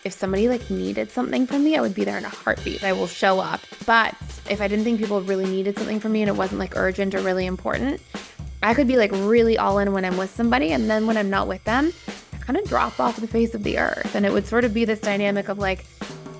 if somebody like needed something from me, I would be there in a heartbeat. I will show up. But if I didn't think people really needed something from me and it wasn't like urgent or really important, I could be like really all in when I'm with somebody. And then when I'm not with them, I kind of drop off the face of the earth. And it would sort of be this dynamic of like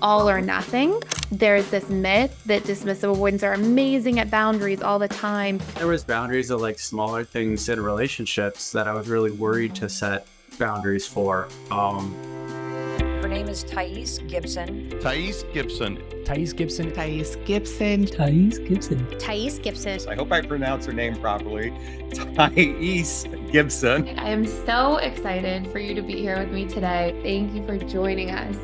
all or nothing. There's this myth that dismissive avoidants are amazing at boundaries all the time. There was boundaries of like smaller things in relationships that I was really worried to set boundaries for. Her name is Thais Gibson. Thais Gibson. Thais Gibson. Thais Gibson. Thais Gibson. Thais Gibson. I hope I pronounce her name properly. Thais Gibson. I am so excited for you to be here with me today. Thank you for joining us.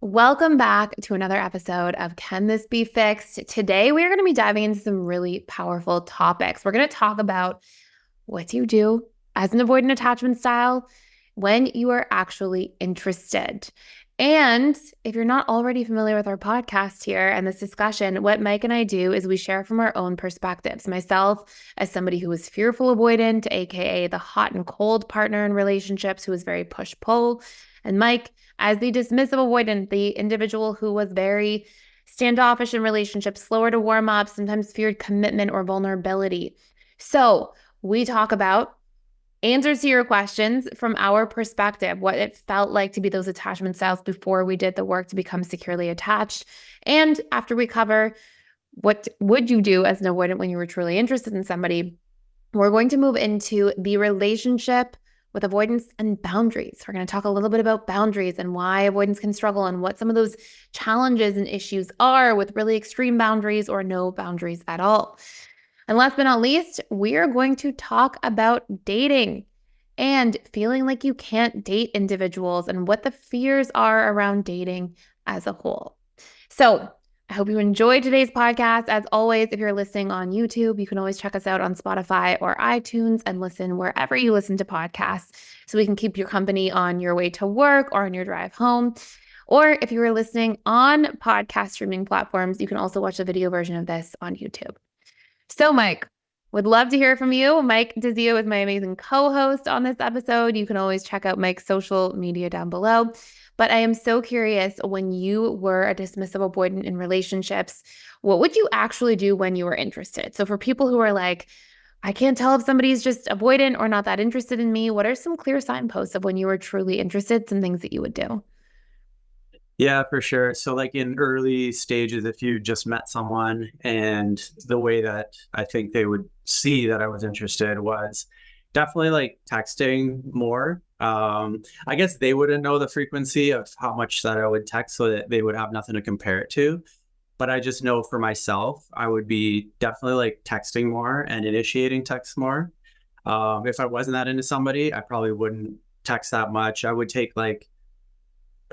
Welcome back to another episode of Can This Be Fixed? Today, we are going to be diving into some really powerful topics. We're going to talk about what do you do as an avoidant attachment style when you are actually interested. And if you're not already familiar with our podcast here and this discussion, what Mike and I do is we share from our own perspectives. Myself, as somebody who is fearful avoidant, aka the hot and cold partner in relationships who is very push-pull, and Mike, as the dismissive avoidant, the individual who was very standoffish in relationships, slower to warm up, sometimes feared commitment or vulnerability. So we talk about answers to your questions from our perspective, what it felt like to be those attachment styles before we did the work to become securely attached. And after we cover what would you do as an avoidant when you were truly interested in somebody, we're going to move into the relationship with avoidance and boundaries. We're going to talk a little bit about boundaries and why avoidance can struggle and what some of those challenges and issues are with really extreme boundaries or no boundaries at all. And last but not least, we are going to talk about dating and feeling like you can't date individuals and what the fears are around dating as a whole. So I hope you enjoyed today's podcast. As always, if you're listening on YouTube, you can always check us out on Spotify or iTunes and listen wherever you listen to podcasts so we can keep your company on your way to work or on your drive home. Or if you are listening on podcast streaming platforms, you can also watch the video version of this on YouTube. So Mike, would love to hear from you. Mike DeZio is my amazing co-host on this episode. You can always check out Mike's social media down below. But I am so curious, when you were a dismissive avoidant in relationships, what would you actually do when you were interested? So for people who are like, I can't tell if somebody's just avoidant or not that interested in me, what are some clear signposts of when you were truly interested, some things that you would do? Yeah, for sure. So like in early stages, if you just met someone and the way that I think they would see that I was interested was definitely like texting more. I guess they wouldn't know the frequency of how much that I would text, so that they would have nothing to compare it to. But I just know for myself, I would be definitely like texting more and initiating texts more. If I wasn't that into somebody, I probably wouldn't text that much. I would take like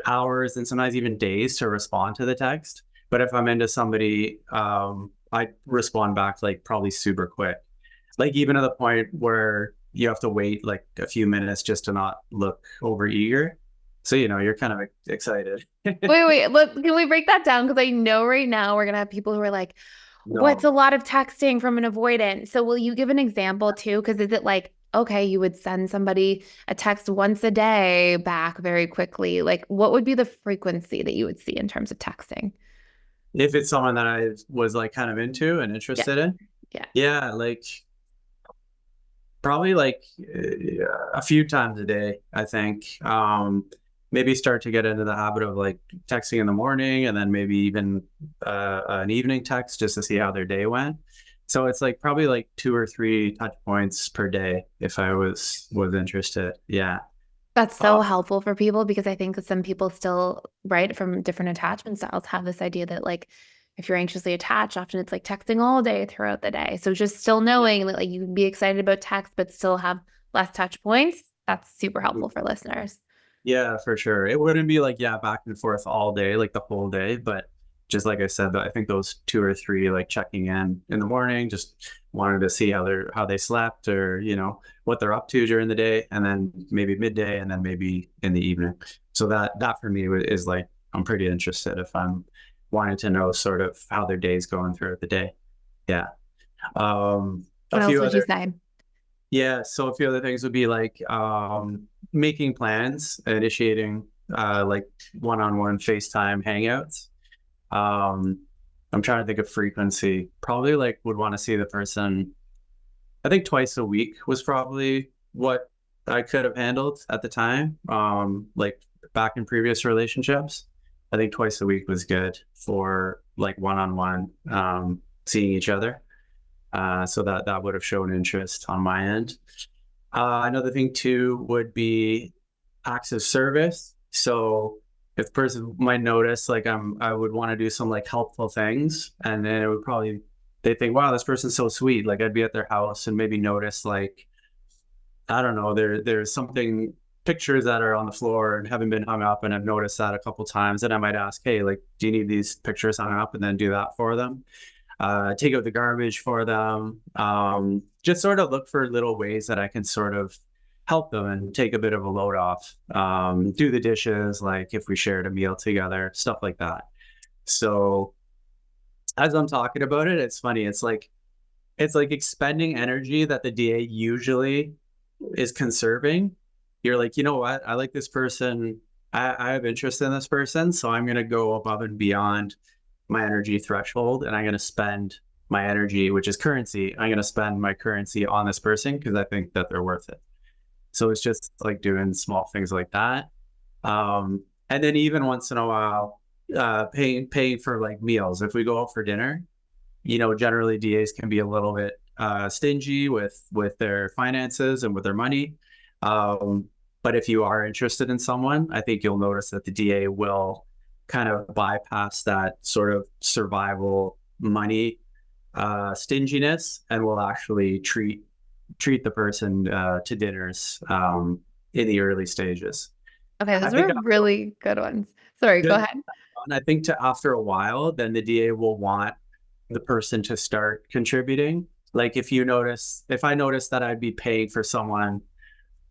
hours and sometimes even days to respond to the text. But if I'm into somebody, I respond back like probably super quick. Like even to the point where you have to wait like a few minutes just to not look over eager. So, you're kind of excited. Wait, look, can we break that down? Because I know right now we're going to have people who are like, what's a lot of texting from an avoidant? So will you give an example too? Because is it like, okay, you would send somebody a text once a day back very quickly. Like what would be the frequency that you would see in terms of texting? If it's someone that I was like kind of into and interested in. Yeah. Like probably like a few times a day, I think. Maybe start to get into the habit of like texting in the morning and then maybe even an evening text just to see how their day went. So it's like probably like 2 or 3 touch points per day if I was interested. Yeah. That's so helpful for people because I think that some people still, right, from different attachment styles have this idea that like if you're anxiously attached, often it's like texting all day throughout the day. So just still knowing that like you can be excited about text but still have less touch points, that's super helpful for listeners. Yeah, for sure. It wouldn't be like, back and forth all day, like the whole day, but just like I said, I think those 2 or 3, like checking in the morning, just wanted to see how they slept or, what they're up to during the day, and then maybe midday and then maybe in the evening. So that for me is like, I'm pretty interested if I'm wanting to know sort of how their day's going throughout the day. Yeah. What else would you say? Yeah, so a few other things would be like making plans, initiating like one-on-one FaceTime hangouts. Um, I'm trying to think of frequency. Probably like would want to see the person, I think twice a week was probably what I could have handled at the time. Like back in previous relationships, I think twice a week was good for like one-on-one seeing each other. So that would have shown interest on my end. Another thing too would be acts of service. So if the person might notice, like I would want to do some like helpful things, and then it would probably they think, wow, this person's so sweet. Like I'd be at their house and maybe notice like I don't know, there's something pictures that are on the floor and haven't been hung up, and I've noticed that a couple times. And I might ask, hey, like, do you need these pictures hung up, and then do that for them. Take out the garbage for them. Just sort of look for little ways that I can sort of help them and take a bit of a load off. Do the dishes, like if we shared a meal together, stuff like that. So as I'm talking about it, it's funny. It's like expending energy that the DA usually is conserving. You're like, you know what? I like this person. I have interest in this person, so I'm going to go above and beyond my energy threshold, and I'm going to spend my energy, which is currency. I'm going to spend my currency on this person because I think that they're worth it. So it's just like doing small things like that. And then even once in a while, paying for like meals. If we go out for dinner, generally DAs can be a little bit stingy with their finances and with their money. But if you are interested in someone, I think you'll notice that the DA will kind of bypass that sort of survival money stinginess, and will actually treat the person to dinners in the early stages. Okay, I those think were really good ones. Sorry, go just, ahead. and I think after a while, then the DA will want the person to start contributing. Like if I notice that I'd be paying for someone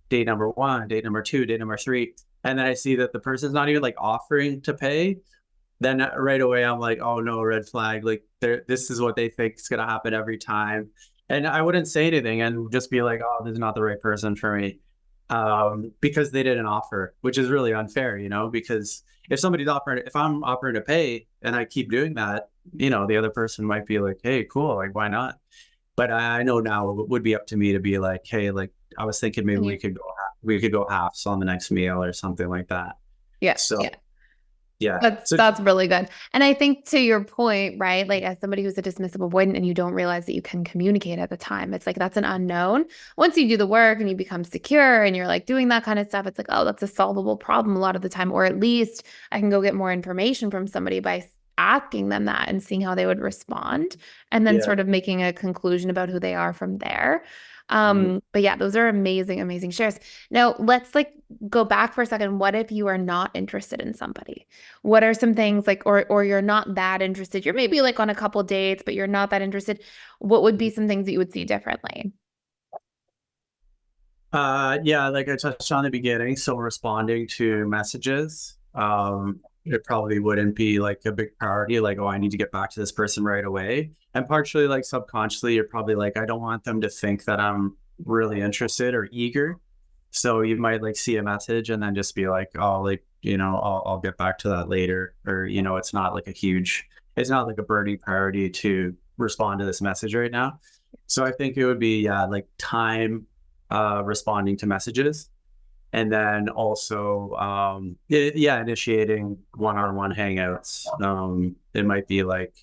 date number 1, date number 2, date number 3, and then I see that the person's not even like offering to pay, then right away I'm like, oh no, red flag. Like this is what they think is gonna happen every time. And I wouldn't say anything and just be like, oh, this is not the right person for me. Because they didn't offer, which is really unfair, because if I'm offering to pay and I keep doing that, the other person might be like, hey, cool, like why not? But I know now it would be up to me to be like, hey, like I was thinking maybe we could go halves on the next meal or something like that. Yeah, So yeah. yeah. That's really good. And I think to your point, right? Like as somebody who's a dismissive avoidant and you don't realize that you can communicate at the time, it's like that's an unknown. Once you do the work and you become secure and you're like doing that kind of stuff, it's like, oh, that's a solvable problem a lot of the time. Or at least I can go get more information from somebody by asking them that and seeing how they would respond, and then Yeah. sort of making a conclusion about who they are from there. But yeah, those are amazing, amazing shares. Now let's like go back for a second. What if you are not interested in somebody? What are some things like, or you're not that interested? You're maybe like on a couple dates, but you're not that interested. What would be some things that you would see differently? Yeah, like I touched on in the beginning, so responding to messages, it probably wouldn't be like a big priority, like, oh, I need to get back to this person right away. And partially like subconsciously, you're probably like, I don't want them to think that I'm really interested or eager. So you might like see a message and then just be like, oh, like, I'll get back to that later. Or, it's not like it's not like a burning priority to respond to this message right now. So I think it would be, yeah, like time responding to messages, and then also initiating one-on-one hangouts. It might be like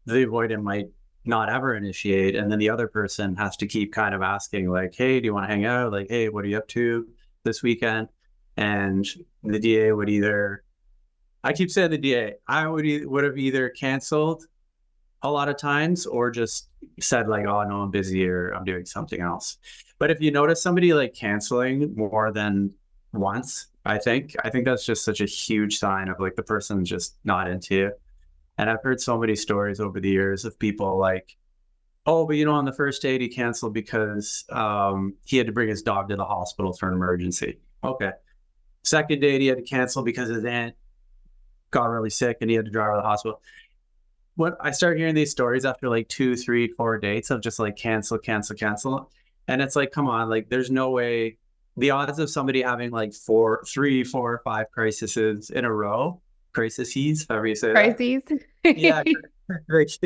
the avoidant might not ever initiate, and then the other person has to keep kind of asking like, hey, do you want to hang out? Like, hey, what are you up to this weekend? And the DA would either, I keep saying the DA, I would have either canceled a lot of times or just said like, oh no, I'm busy or I'm doing something else. But if you notice somebody like canceling more than once, I think that's just such a huge sign of like the person's just not into you. And I've heard so many stories over the years of people like, oh, but on the first date he canceled because he had to bring his dog to the hospital for an emergency. Okay. Second date he had to cancel because his aunt got really sick and he had to drive her to the hospital. What I start hearing these stories after like 2, 3, 4 dates of just like cancel. And it's like, come on, like there's no way. The odds of somebody having like 3, 4, 5 crises in a row, crises, however you say that. Crises. Yeah, great.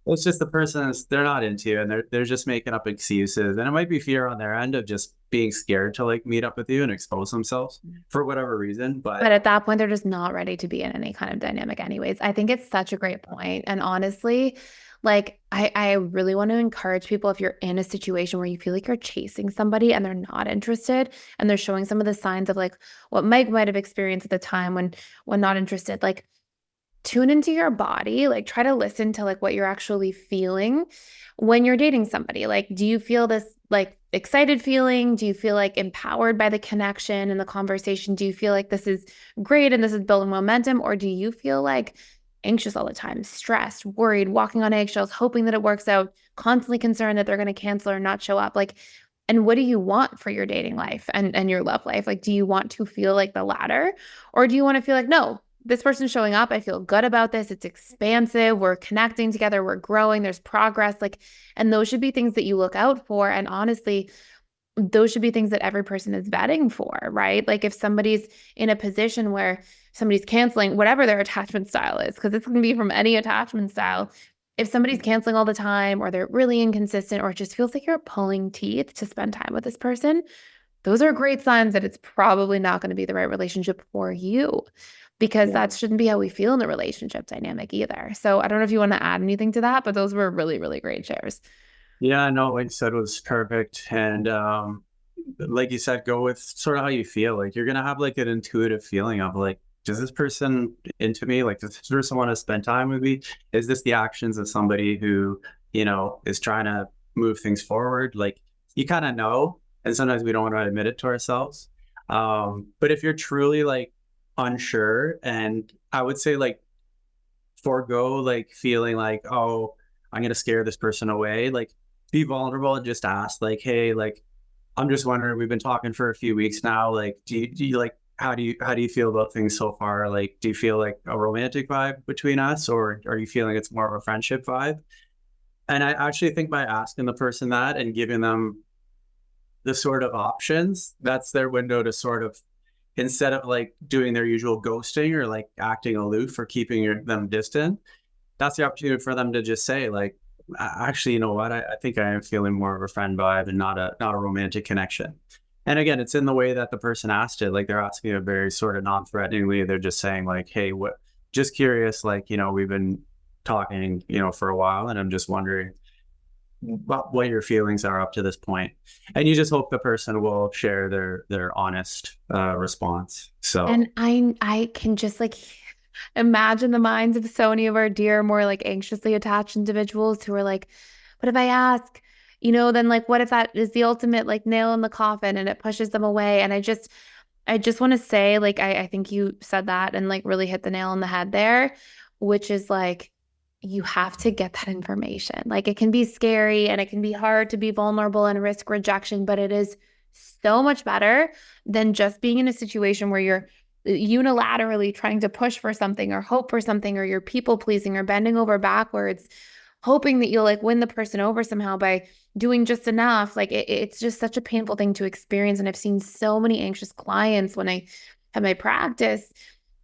It's just the person is, they're not into you, and they're just making up excuses. And it might be fear on their end of just being scared to like meet up with you and expose themselves for whatever reason. But at that point, they're just not ready to be in any kind of dynamic anyways. I think it's such a great point. And honestly, like I really want to encourage people, if you're in a situation where you feel like you're chasing somebody and they're not interested and they're showing some of the signs of like what Mike might have experienced at the time when not interested, like tune into your body, like try to listen to like what you're actually feeling when you're dating somebody. Like, do you feel this like excited feeling? Do you feel like empowered by the connection and the conversation? Do you feel like this is great and this is building momentum? Or do you feel like anxious all the time, stressed, worried, walking on eggshells, hoping that it works out, constantly concerned that they're going to cancel or not show up? Like, and what do you want for your dating life and your love life? Like, do you want to feel like the latter? Or do you want to feel like, no, this person's showing up, I feel good about this, it's expansive, we're connecting together, we're growing, there's progress, like, and those should be things that you look out for. And honestly, those should be things that every person is vetting for, right? Like if somebody's in a position where somebody's canceling whatever their attachment style is, because it's going to be from any attachment style. If somebody's canceling all the time, or they're really inconsistent, or it just feels like you're pulling teeth to spend time with this person, those are great signs that it's probably not going to be the right relationship for you, because that shouldn't be how we feel in the relationship dynamic either. So I don't know if you want to add anything to that, but those were really, really great shares. Yeah, no, like you said, was perfect. And like you said, go with sort of how you feel. Like you're gonna have like an intuitive feeling of like, does this person into me? Like, does this person want to spend time with me? Is this the actions of somebody who, is trying to move things forward? Like you kind of know, and sometimes we don't want to admit it to ourselves. But if you're truly like unsure, and I would say like forego like feeling like, oh, I'm gonna scare this person away. Like be vulnerable and just ask like, hey, like I'm just wondering, we've been talking for a few weeks now, like do you like, how do you feel about things so far? Like do you feel like a romantic vibe between us, or are you feeling it's more of a friendship vibe? And I actually think by asking the person that and giving them the sort of options, that's their window to sort of, instead of like doing their usual ghosting or like acting aloof or keeping them distant, that's the opportunity for them to just say like, actually, you know what, I think I am feeling more of a friend vibe and not a romantic connection. And again, it's in the way that the person asked it. Like they're asking it very sort of non-threateningly. They're just saying like, hey, just curious, like, we've been talking, for a while, and I'm just wondering what your feelings are up to this point. And you just hope the person will share their honest response. So, and I can just like imagine the minds of so many of our dear, more like anxiously attached individuals who are like, but if I ask, then like, what if that is the ultimate like nail in the coffin and it pushes them away? And I just want to say, like, I think you said that and like really hit the nail on the head there, which is like, you have to get that information. Like it can be scary and it can be hard to be vulnerable and risk rejection, but it is so much better than just being in a situation where you're unilaterally trying to push for something or hope for something, or you're people pleasing or bending over backwards, hoping that you'll like win the person over somehow by doing just enough. Like it's just such a painful thing to experience. And I've seen so many anxious clients when I have my practice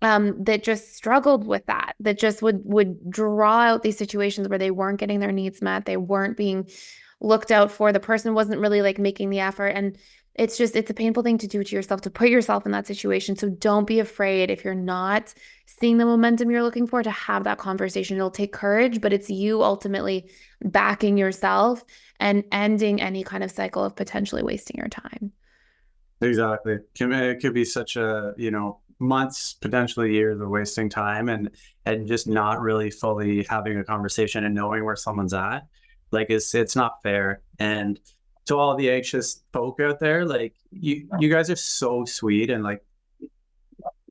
that just struggled with that just would draw out these situations where they weren't getting their needs met. They weren't being looked out for. The person wasn't really like making the effort. And it's a painful thing to do to yourself, to put yourself in that situation. So don't be afraid if you're not seeing the momentum you're looking for, to have that conversation. It'll take courage, but it's you ultimately backing yourself and ending any kind of cycle of potentially wasting your time. Exactly. It could be such a, months, potentially years of wasting time and just not really fully having a conversation and knowing where someone's at. Like it's not fair. And to all the anxious folk out there, like you guys are so sweet, and like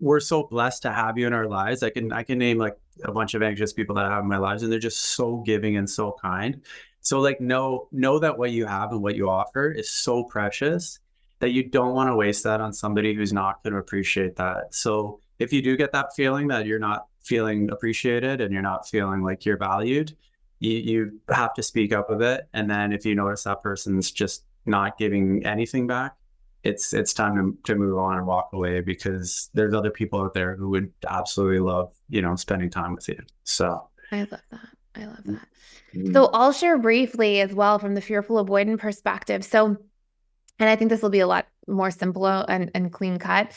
we're so blessed to have you in our lives. I can name like a bunch of anxious people that I have in my lives, and they're just so giving and so kind. So like know that what you have and what you offer is so precious that you don't want to waste that on somebody who's not going to appreciate that. So if you do get that feeling that you're not feeling appreciated and you're not feeling like you're valued, you have to speak up with it. And then if you notice that person's just not giving anything back, it's time to move on and walk away, because there's other people out there who would absolutely love, spending time with you. So I love that. I love that. mm, So I'll share briefly as well from the fearful avoidant perspective. So, and I think this will be a lot more simple and clean cut.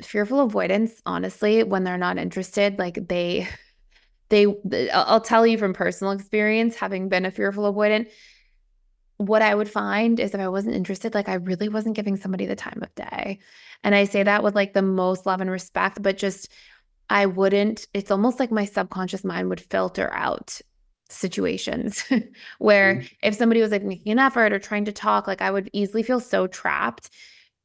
Fearful avoidance, honestly, when they're not interested, like I'll tell you from personal experience, having been a fearful avoidant, what I would find is if I wasn't interested, like I really wasn't giving somebody the time of day. And I say that with like the most love and respect, but just I wouldn't, it's almost like my subconscious mind would filter out situations where if somebody was like making an effort or trying to talk, like I would easily feel so trapped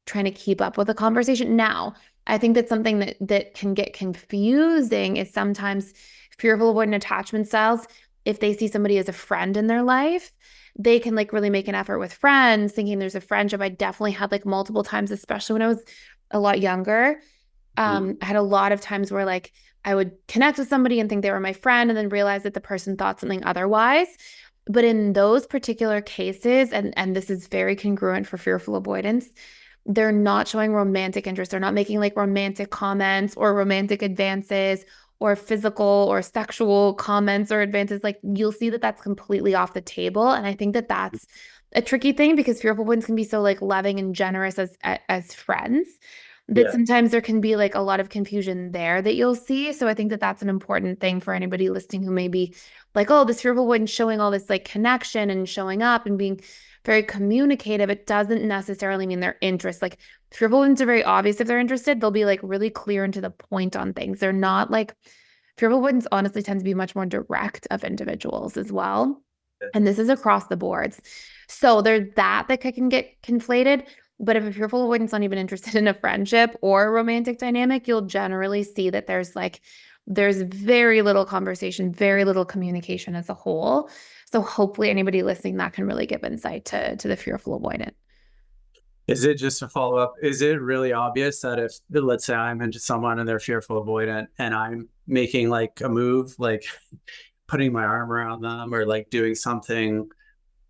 trying to keep up with the conversation. Now, I think that something that can get confusing is sometimes fearful avoidant attachment styles. If they see somebody as a friend in their life, they can like really make an effort with friends, thinking there's a friendship. I definitely had like multiple times, especially when I was a lot younger. I had a lot of times where like I would connect with somebody and think they were my friend and then realize that the person thought something otherwise. But in those particular cases, and this is very congruent for fearful avoidance, they're not showing romantic interest. They're not making like romantic comments or romantic advances or physical or sexual comments or advances. Like you'll see that that's completely off the table. And I think that that's a tricky thing because fearful ones can be so like loving and generous as friends that yeah, sometimes there can be like a lot of confusion there that you'll see. So I think that that's an important thing for anybody listening who may be like, oh, this fearful one showing all this like connection and showing up and being very communicative. It doesn't necessarily mean their interest. Like fearful ones are very obvious if they're interested. They'll be like really clear and to the point on things. They're not like fearful ones honestly tend to be much more direct of individuals as well. And this is across the boards. So there's that can get conflated. But if a fearful avoidant's not even interested in a friendship or a romantic dynamic, you'll generally see that there's very little conversation, very little communication as a whole. So hopefully anybody listening that can really give insight to the fearful avoidant. is it, just to follow up, is it really obvious that if, let's say I'm into someone and they're fearful avoidant and I'm making like a move, like putting my arm around them or like doing something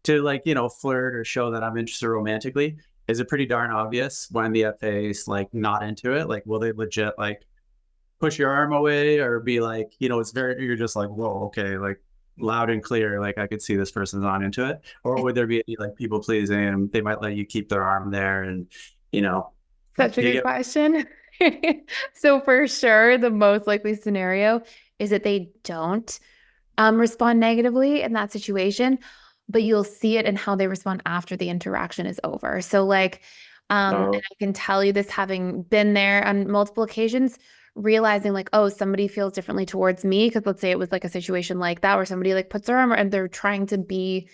to like, flirt or show that I'm interested romantically, is it pretty darn obvious when the FA is like not into it? Like, will they legit like push your arm away or be like, you're just like, whoa, okay, like loud and clear, like I could see this person's not into it? Or would there be any like people pleasing and they might let you keep their arm there and, Such a good question. So for sure, the most likely scenario is that they don't respond negatively in that situation, but you'll see it in how they respond after the interaction is over. So like, and I can tell you this having been there on multiple occasions, realizing like, oh, somebody feels differently towards me. Cause let's say it was like a situation like that where somebody like puts their arm and they're trying to be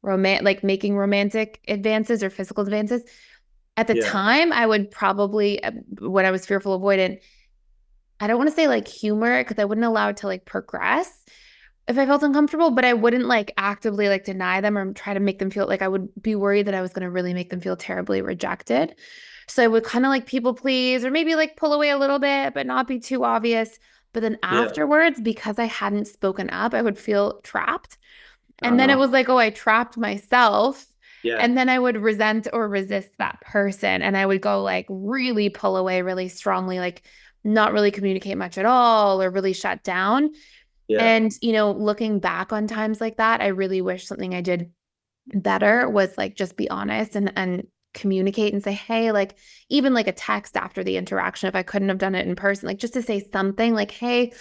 like making romantic advances or physical advances. At the time, I would probably, when I was fearful avoidant, I don't want to say like humor because I wouldn't allow it to like progress if I felt uncomfortable, but I wouldn't like actively like deny them or try to make them feel like I would be worried that I was going to really make them feel terribly rejected. So I would kind of like people please or maybe like pull away a little bit, but not be too obvious. But then afterwards, because I hadn't spoken up, I would feel trapped. And then it was like, oh, I trapped myself. And then I would resent or resist that person. And I would go like really pull away really strongly, like not really communicate much at all or really shut down. And, looking back on times like that, I really wish something I did better was like just be honest and communicate and say, hey, like even like a text after the interaction, if I couldn't have done it in person, like just to say something like, hey,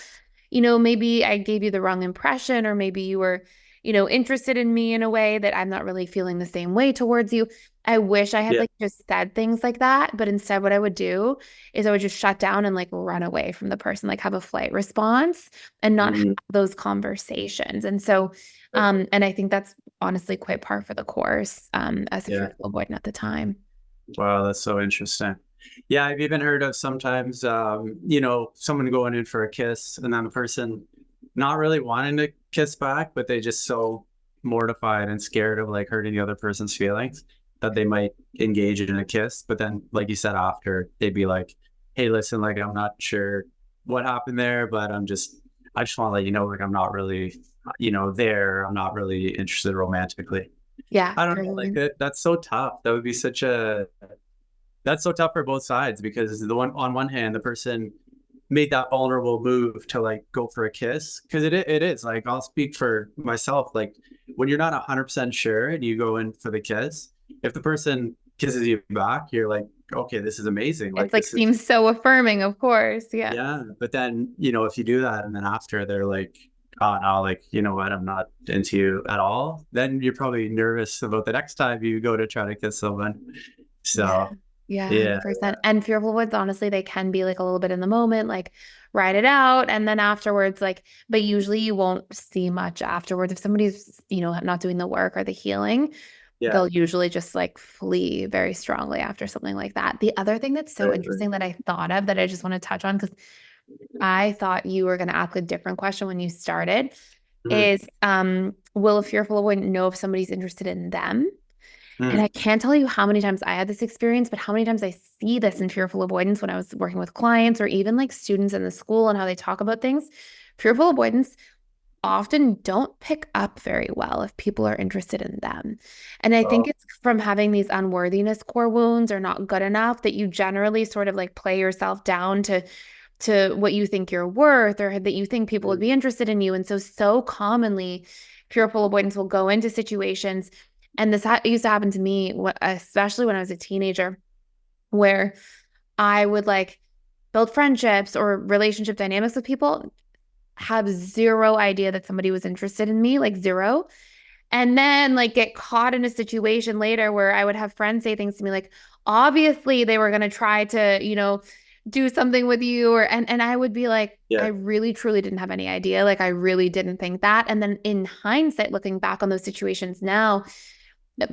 maybe I gave you the wrong impression, or maybe you were, interested in me in a way that I'm not really feeling the same way towards you. I wish I had like just said things like that, but instead what I would do is I would just shut down and like run away from the person, like have a flight response and not have those conversations. And so, and I think that's honestly quite par for the course as a fearful avoidant at the time. Wow, that's so interesting. Yeah, I've even heard of sometimes, someone going in for a kiss and then the person not really wanting to kiss back, but they just so mortified and scared of like hurting the other person's feelings that they might engage in a kiss. But then, like you said, after they'd be like, hey, listen, like, I'm not sure what happened there, but I just want to let you know, like, I'm not really there. I'm not really interested romantically. Yeah. I don't know, like that's so tough. That would be that's so tough for both sides, because on one hand, the person made that vulnerable move to like go for a kiss, because it is like, I'll speak for myself, like when you're not 100% sure and you go in for the kiss, if the person kisses you back, you're like, okay, this is amazing, It's like like this is, seems so affirming, of course. Yeah. yeah. But then if you do that and then after they're like, oh no, like, you know what, I'm not into you at all, then you're probably nervous about the next time you go to try to kiss someone. Yeah. So Yeah, yeah. 100%. And fearful avoidants, honestly, they can be like a little bit in the moment, like ride it out. And then afterwards, like, but usually you won't see much afterwards. If somebody's, not doing the work or the healing, Yeah. they'll usually just like flee very strongly after something like that. The other thing that's so Right, interesting that I thought of that I just want to touch on, because I thought you were going to ask a different question when you started, right. is will a fearful avoidant know if somebody's interested in them? And Mm. I can't tell you how many times I had this experience, but how many times I see this in fearful avoidance when I was working with clients or even like students in the school and how they talk about things. Fearful avoidance often don't pick up very well if people are interested in them. And I think Oh, it's from having these unworthiness core wounds or not good enough that you generally sort of like play yourself down to what you think you're worth or that you think people would be interested in you. And so commonly fearful avoidance will go into situations, and this used to happen to me, especially when I was a teenager, where I would like build friendships or relationship dynamics with people, have zero idea that somebody was interested in me, like zero. And then like get caught in a situation later where I would have friends say things to me like, obviously they were going to try to, do something with you, or and I would be like, I yeah. really truly didn't have any idea. Like I really didn't think that. And then in hindsight, looking back on those situations now,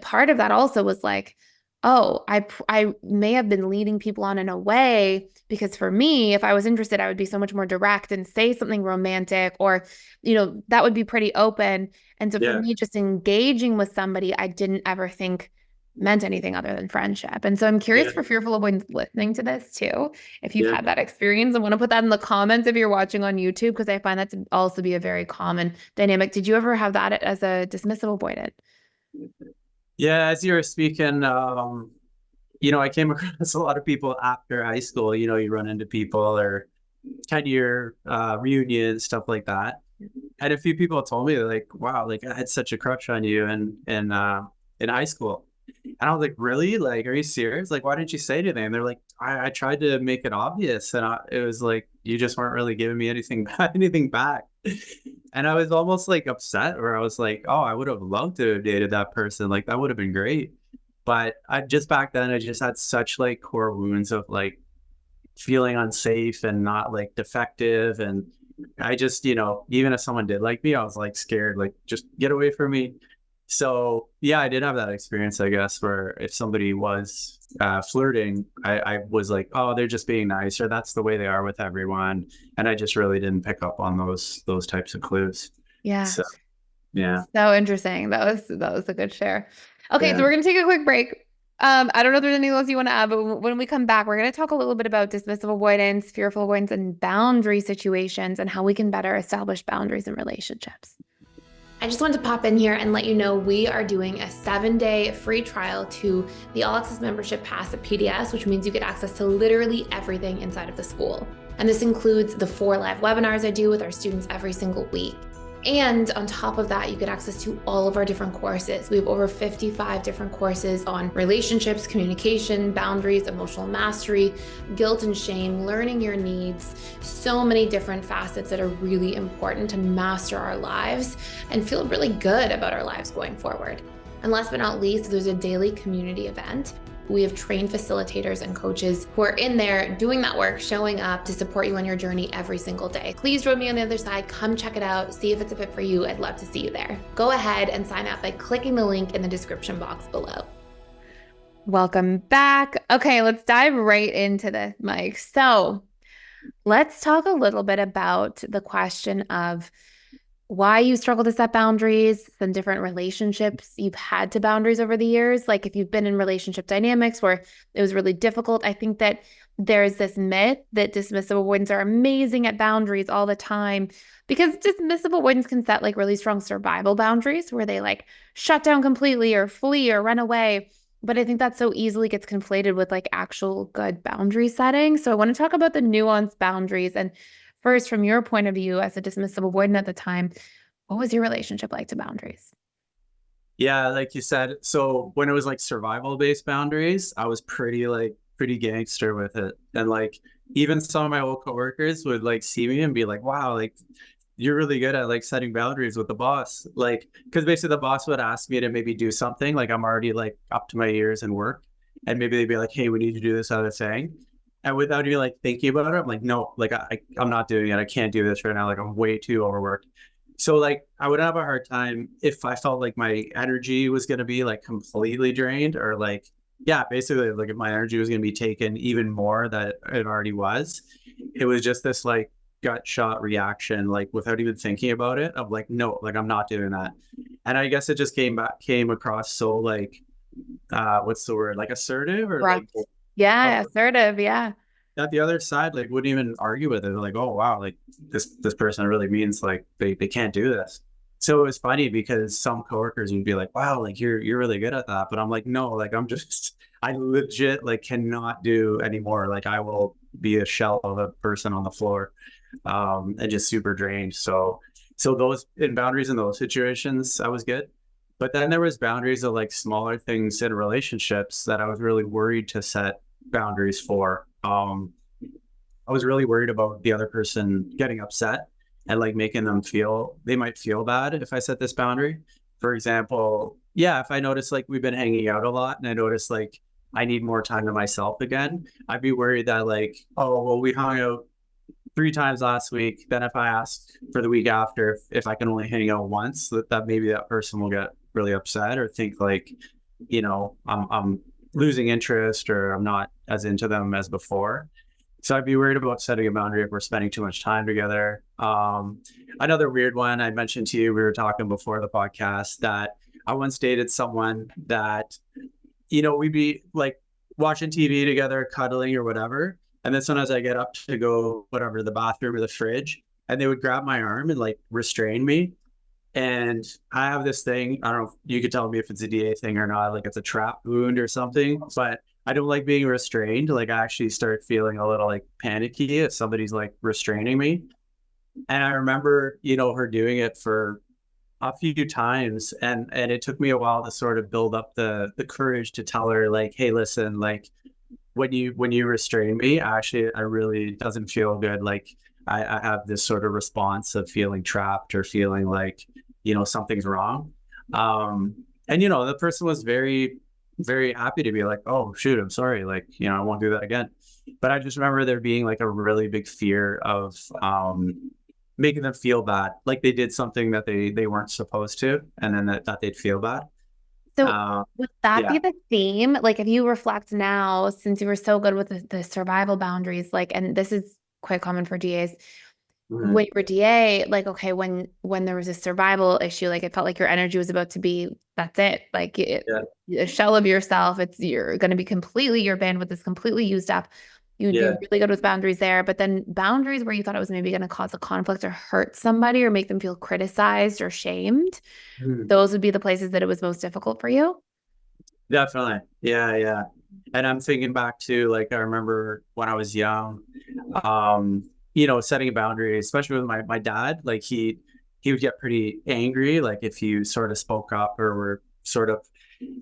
part of that also was like, oh, I may have been leading people on in a way, because for me, if I was interested, I would be so much more direct and say something romantic, or, that would be pretty open. And so for Yeah. me, just engaging with somebody, I didn't ever think meant anything other than friendship. And so I'm curious Yeah. for fearful avoidance listening to this too, if you've Yeah. had that experience, and want to put that in the comments if you're watching on YouTube, because I find that to also be a very common dynamic. Did you ever have that as a dismissive avoidant? Yeah, as you were speaking, I came across a lot of people after high school. You run into people or 10-year reunions, stuff like that. And a few people told me, like, wow, like I had such a crush on you in high school. And I was like, really? Like, are you serious? Like, why didn't you say anything? And they're like, I tried to make it obvious, and it was like you just weren't really giving me anything back. And I was almost like upset, where I was like, oh, I would have loved to have dated that person. Like, that would have been great. But back then, I just had such like core wounds of like feeling unsafe and not like defective. And I just, even if someone did like me, I was like scared, like just get away from me. So yeah, I did have that experience, I guess, where if somebody was flirting, I was like, oh, they're just being nice, or that's the way they are with everyone. And I just really didn't pick up on those types of clues. Yeah. So yeah. So interesting. That was a good share. Okay, so Yeah. we're gonna take a quick break. I don't know if there's anything else you want to add, but when we come back, we're gonna talk a little bit about dismissive avoidance, fearful avoidance, and boundary situations, and how we can better establish boundaries in relationships. I just wanted to pop in here and let you know we are doing a 7-day free trial to the All Access Membership Pass at PDS, which means you get access to literally everything inside of the school. And this includes the 4 live webinars I do with our students every single week. And on top of that, you get access to all of our different courses. We have over 55 different courses on relationships, communication, boundaries, emotional mastery, guilt and shame, learning your needs, so many different facets that are really important to master our lives and feel really good about our lives going forward. And last but not least, there's a daily community event. We have trained facilitators and coaches who are in there doing that work, showing up to support you on your journey every single day. Please join me on the other side. Come check it out. See if it's a fit for you. I'd love to see you there. Go ahead and sign up by clicking the link in the description box below. Welcome back. Okay, let's dive right into this, Mike. So let's talk a little bit about the question of why you struggle to set boundaries, some different relationships you've had to boundaries over the years. Like if you've been in relationship dynamics where it was really difficult, I think that there's this myth that dismissive avoidants are amazing at boundaries all the time, because dismissive avoidants can set like really strong survival boundaries where they like shut down completely or flee or run away. But I think that so easily gets conflated with like actual good boundary setting. So I want to talk about the nuanced boundaries. And first, from your point of view as a dismissive avoidant at the time, what was your relationship like to boundaries? Yeah, like you said, so when it was like survival based boundaries, I was pretty gangster with it. And like even some of my old coworkers would like see me and be like, wow, like you're really good at like setting boundaries with the boss. Like, because basically the boss would ask me to maybe do something, like I'm already like up to my ears in work. And maybe they'd be like, hey, we need to do this other thing. And without even like thinking about it, I'm like, no, like I'm not doing it. I can't do this right now. Like I'm way too overworked. So like I would have a hard time if I felt like my energy was going to be like completely drained, or like, yeah, basically like if my energy was going to be taken even more that it already was. It was just this like gut shot reaction, like without even thinking about it, of like, no, like I'm not doing that. And I guess it just came across so like what's the word, like assertive, or like, Correct. Yeah, oh, assertive. Yeah. that the other side like wouldn't even argue with it. They're like, oh wow, like this person really means like they can't do this. So it was funny because some coworkers would be like, wow, like you're really good at that. But I'm like, no, like I legit like cannot do anymore. Like I will be a shell of a person on the floor, and just super drained. So those in boundaries in those situations, I was good. But then there was boundaries of like smaller things in relationships that I was really worried to set boundaries for. I was really worried about the other person getting upset and like making them feel, they might feel bad if I set this boundary. For example, yeah, if I notice like we've been hanging out a lot and I notice like I need more time to myself again, I'd be worried that like, oh, well, we hung out 3 times last week. Then if I ask for the week after, if I can only hang out once, that maybe that person will get really upset or think like, I'm losing interest or I'm not as into them as before. So I'd be worried about setting a boundary if we're spending too much time together. Another weird one I mentioned to you, we were talking before the podcast, that I once dated someone that, we'd be like watching TV together, cuddling or whatever. And then sometimes I get up to go, whatever, the bathroom or the fridge, and they would grab my arm and like restrain me. And I have this thing, I don't know if you could tell me if it's a DA thing or not, like it's a trap wound or something, but I don't like being restrained. Like I actually start feeling a little like panicky if somebody's like restraining me. And I remember, her doing it for a few times, and it took me a while to sort of build up the courage to tell her like, hey, listen, like when you restrain me, actually I really doesn't feel good. Like I have this sort of response of feeling trapped or feeling like, something's wrong. And the person was very, very happy to be like, oh shoot, I'm sorry, like, I won't do that again. But I just remember there being like a really big fear of making them feel bad, like they did something that they weren't supposed to, and then that they'd feel bad. So would that Yeah. be the theme? Like if you reflect now, since you were so good with the survival boundaries, like, and this is quite common for DAs, Mhm. when you were DA, like, okay, when there was a survival issue, like it felt like your energy was about to be, that's it. Like Yeah. a shell of yourself. You're going to be completely, your bandwidth is completely used up. You'd be Yeah. really good with boundaries there, but then boundaries where you thought it was maybe going to cause a conflict or hurt somebody or make them feel criticized or shamed, Mhm. those would be the places that it was most difficult for you. Definitely. Yeah, yeah. And I'm thinking back to like I remember when I was young, setting a boundary, especially with my dad, like he would get pretty angry, like if you sort of spoke up or were sort of,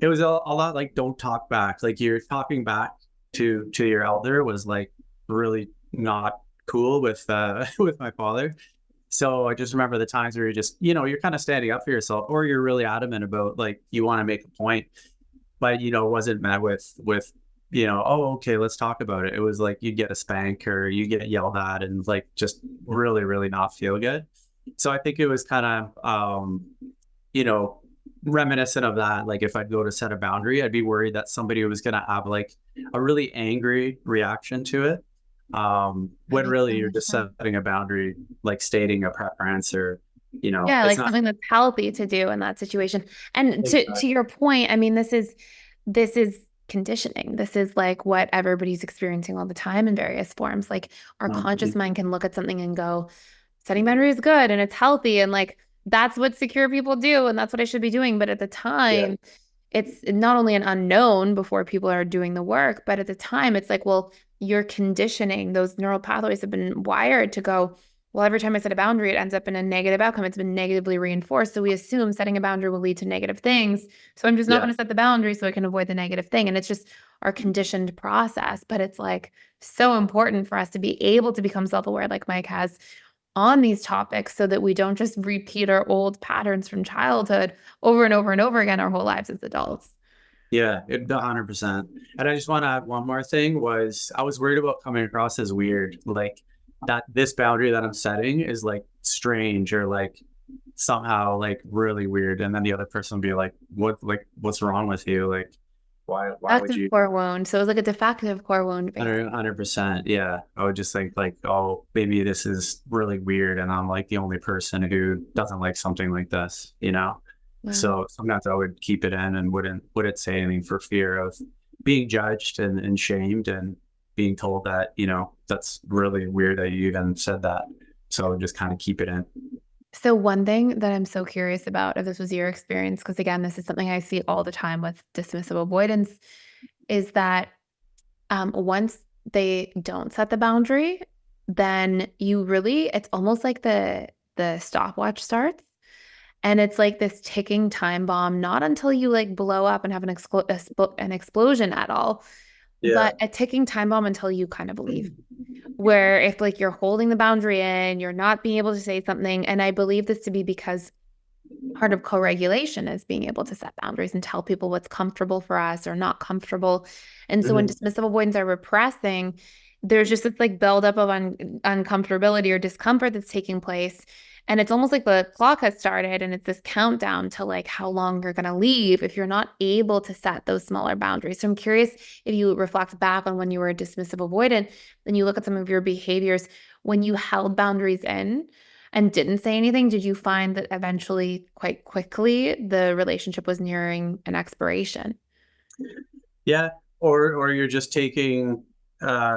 it was a lot like don't talk back. Like you're talking back to your elder was like really not cool with with my father. So I just remember the times where you're just, you're kind of standing up for yourself, or you're really adamant about like you want to make a point, but wasn't met with oh, okay, let's talk about it. It was like you'd get a spank or you get yelled at and like just really, really not feel good. So I think it was kind of you know reminiscent of that. Like if I'd go to set a boundary, I'd be worried that somebody was going to have like a really angry reaction to it, That when makes really so you're much just sense. setting a boundary, like stating a preference or Yeah, it's like not something that's healthy to do in that situation. And to exactly. your point, I mean, this is conditioning. This is like what everybody's experiencing all the time in various forms. Like our conscious mind can look at something and go, setting boundaries is good and it's healthy and like that's what secure people do and that's what I should be doing. But at the Yeah, time, it's not only an unknown before people are doing the work, but at the time it's like, well, you're conditioning. Those neural pathways have been wired to go, well, every time I set a boundary, it ends up in a negative outcome. It's been negatively reinforced. So we assume setting a boundary will lead to negative things. So I'm just not yeah, going to set the boundary so I can avoid the negative thing. And it's just our conditioned process. But it's like so important for us to be able to become self-aware, like Mike has, on these topics so that we don't just repeat our old patterns from childhood over and over and over again our whole lives as adults. yeah, 100%. And I just want to add one more thing was I was worried about coming across as weird, like that this boundary that I'm setting is like strange or like somehow like really weird. And then the other person will be what's wrong with you? Like, why would Active you? core wound. So it was like a defective core wound, basically. 100%. Yeah. I would just think like, oh, maybe this is really weird. And I'm like the only person who doesn't like something like this. Yeah. So sometimes I would keep it in and wouldn't say anything for fear of being judged and shamed and being told that, that's really weird that you even said that. So I would just kind of keep it in. So one thing that I'm so curious about, if this was your experience, because again, this is something I see all the time with dismissive avoidance, is that once they don't set the boundary, then it's almost like the stopwatch starts. And it's like this ticking time bomb, not until you like blow up and have an explosion at all, Yeah. but a ticking time bomb until you kind of leave. Where if like you're holding the boundary in, you're not being able to say something. And I believe this to be because part of co-regulation is being able to set boundaries and tell people what's comfortable for us or not comfortable. And so when Mhm. dismissive avoidants are repressing, there's just this like buildup of uncomfortability or discomfort that's taking place. And it's almost like the clock has started and it's this countdown to like how long you're going to leave if you're not able to set those smaller boundaries. So I'm curious if you reflect back on when you were a dismissive avoidant and you look at some of your behaviors when you held boundaries in and didn't say anything, did you find that eventually, quite quickly, the relationship was nearing an expiration? Yeah. Or you're just taking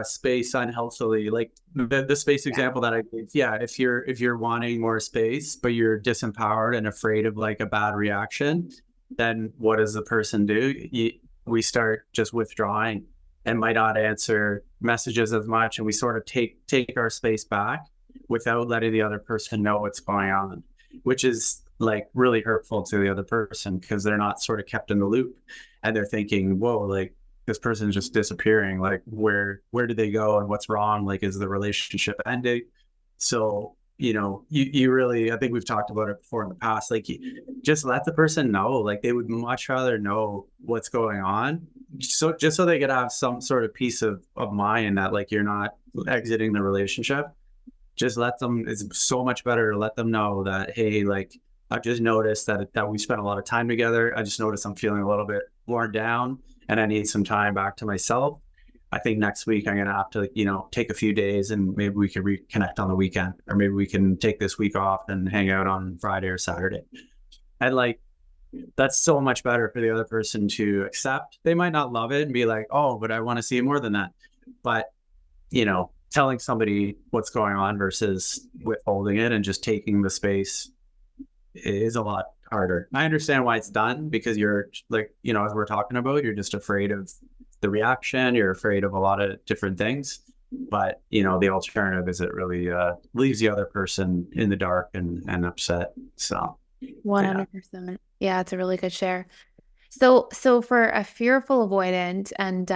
space unhealthily. Like the space Yeah. example that I gave. Yeah, if you're wanting more space, but you're disempowered and afraid of like a bad reaction, then what does the person do? We start just withdrawing and might not answer messages as much, and we sort of take our space back without letting the other person know what's going on, which is like really hurtful to the other person because they're not sort of kept in the loop and they're thinking, whoa, like this person's just disappearing. Like where did they go and what's wrong? Like, is the relationship ending? So, you really, I think we've talked about it before in the past, like just let the person know, like they would much rather know what's going on. So just so they could have some sort of peace of mind that like you're not exiting the relationship. Just let them, it's so much better to let them know that, hey, like I've just noticed that we spent a lot of time together. I just noticed I'm feeling a little bit worn down and I need some time back to myself. I think next week I'm gonna have to, take a few days and maybe we can reconnect on the weekend, or maybe we can take this week off and hang out on Friday or Saturday. And like that's so much better for the other person to accept. They might not love it and be like, oh, but I want to see more than that. But telling somebody what's going on versus withholding it and just taking the space is a lot harder. I understand why it's done because you're like, as we're talking about, you're just afraid of the reaction. You're afraid of a lot of different things. But, the alternative is it really leaves the other person in the dark and upset. So, yeah. 100%. Yeah, it's a really good share. So for a fearful avoidant, and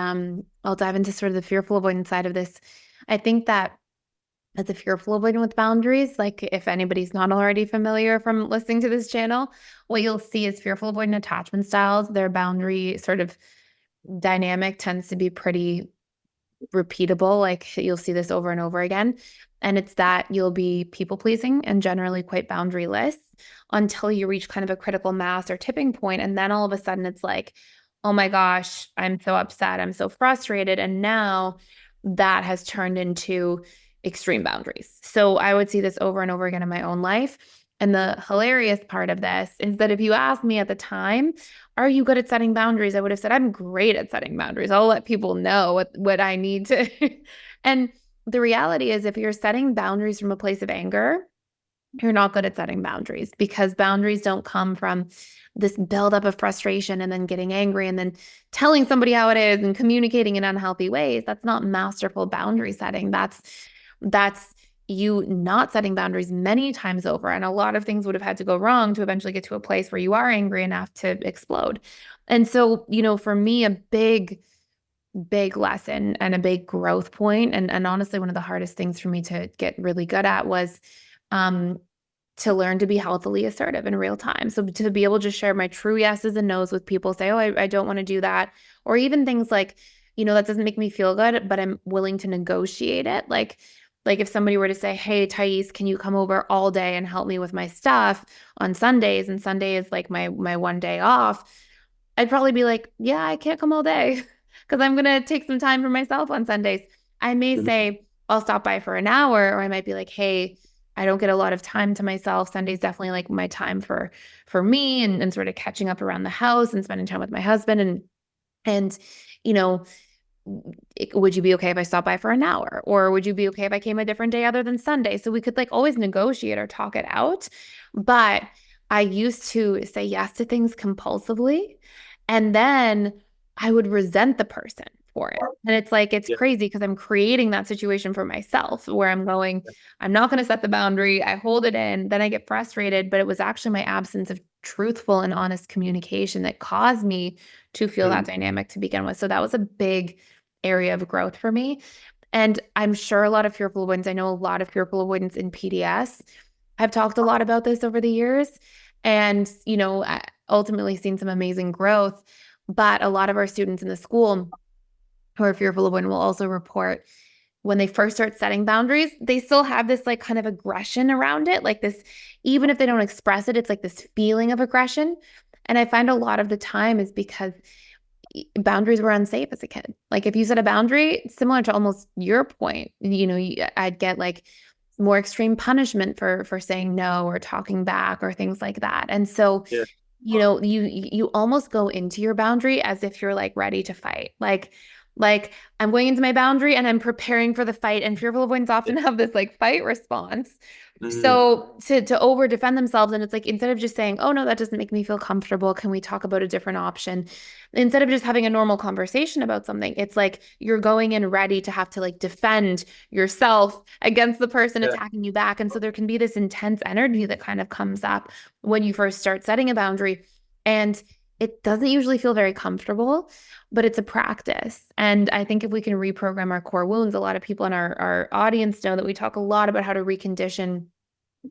I'll dive into sort of the fearful avoidant side of this. I think that as a fearful avoidant with boundaries, like if anybody's not already familiar from listening to this channel, what you'll see is fearful avoidant attachment styles. Their boundary sort of dynamic tends to be pretty repeatable. Like you'll see this over and over again. And it's that you'll be people pleasing and generally quite boundaryless until you reach kind of a critical mass or tipping point. And then all of a sudden it's like, oh my gosh, I'm so upset. I'm so frustrated. And now that has turned into extreme boundaries. So I would see this over and over again in my own life And the hilarious part of this is that if you asked me at the time, are you good at setting boundaries? I would have said, I'm great at setting boundaries. I'll let people know what I need to. And the reality is, if you're setting boundaries from a place of anger, you're not good at setting boundaries, because boundaries don't come from this buildup of frustration and then getting angry and then telling somebody how it is and communicating in unhealthy ways. That's not masterful boundary setting. That's you not setting boundaries many times over. And a lot of things would have had to go wrong to eventually get to a place where you are angry enough to explode. And so, for me, a big lesson and a big growth point, and honestly, one of the hardest things for me to get really good at was to learn to be healthily assertive in real time. So to be able to share my true yeses and nos with people, say, oh, I don't want to do that. Or even things like, that doesn't make me feel good, but I'm willing to negotiate it. Like if somebody were to say, hey, Thais, can you come over all day and help me with my stuff on Sundays? And Sunday is like my one day off. I'd probably be like, yeah, I can't come all day because I'm going to take some time for myself on Sundays. I may say, I'll stop by for an hour, or I might be like, hey, I don't get a lot of time to myself. Sunday's definitely like my time for me and sort of catching up around the house and spending time with my husband. And would you be okay if I stopped by for an hour? Or would you be okay if I came a different day other than Sunday? So we could like always negotiate or talk it out. But I used to say yes to things compulsively, and then I would resent the person for it. And it's like, it's crazy because I'm creating that situation for myself where I'm going, I'm not going to set the boundary. I hold it in, then I get frustrated, but it was actually my absence of truthful and honest communication that caused me to feel that dynamic to begin with. So that was a big area of growth for me. And I'm sure a lot of fearful avoidants, I know a lot of fearful avoidants in PDS. I've talked a lot about this over the years and, ultimately seen some amazing growth. But a lot of our students in the school who are fearful avoidant will also report when they first start setting boundaries, they still have this like kind of aggression around it. Like this, even if they don't express it, it's like this feeling of aggression. And I find a lot of the time is because boundaries were unsafe as a kid. Like if you set a boundary, similar to almost your point, I'd get like more extreme punishment for saying no or talking back or things like that. And so, you almost go into your boundary as if you're like ready to fight. Like I'm going into my boundary and I'm preparing for the fight, and fearful avoidants often have this like fight response. So to over defend themselves, and it's like, instead of just saying, oh no, that doesn't make me feel comfortable, can we talk about a different option? Instead of just having a normal conversation about something, it's like you're going in ready to have to like defend yourself against the person attacking you back. And so there can be this intense energy that kind of comes up when you first start setting a boundary. And it doesn't usually feel very comfortable, but it's a practice. And I think if we can reprogram our core wounds, a lot of people in our audience know that we talk a lot about how to recondition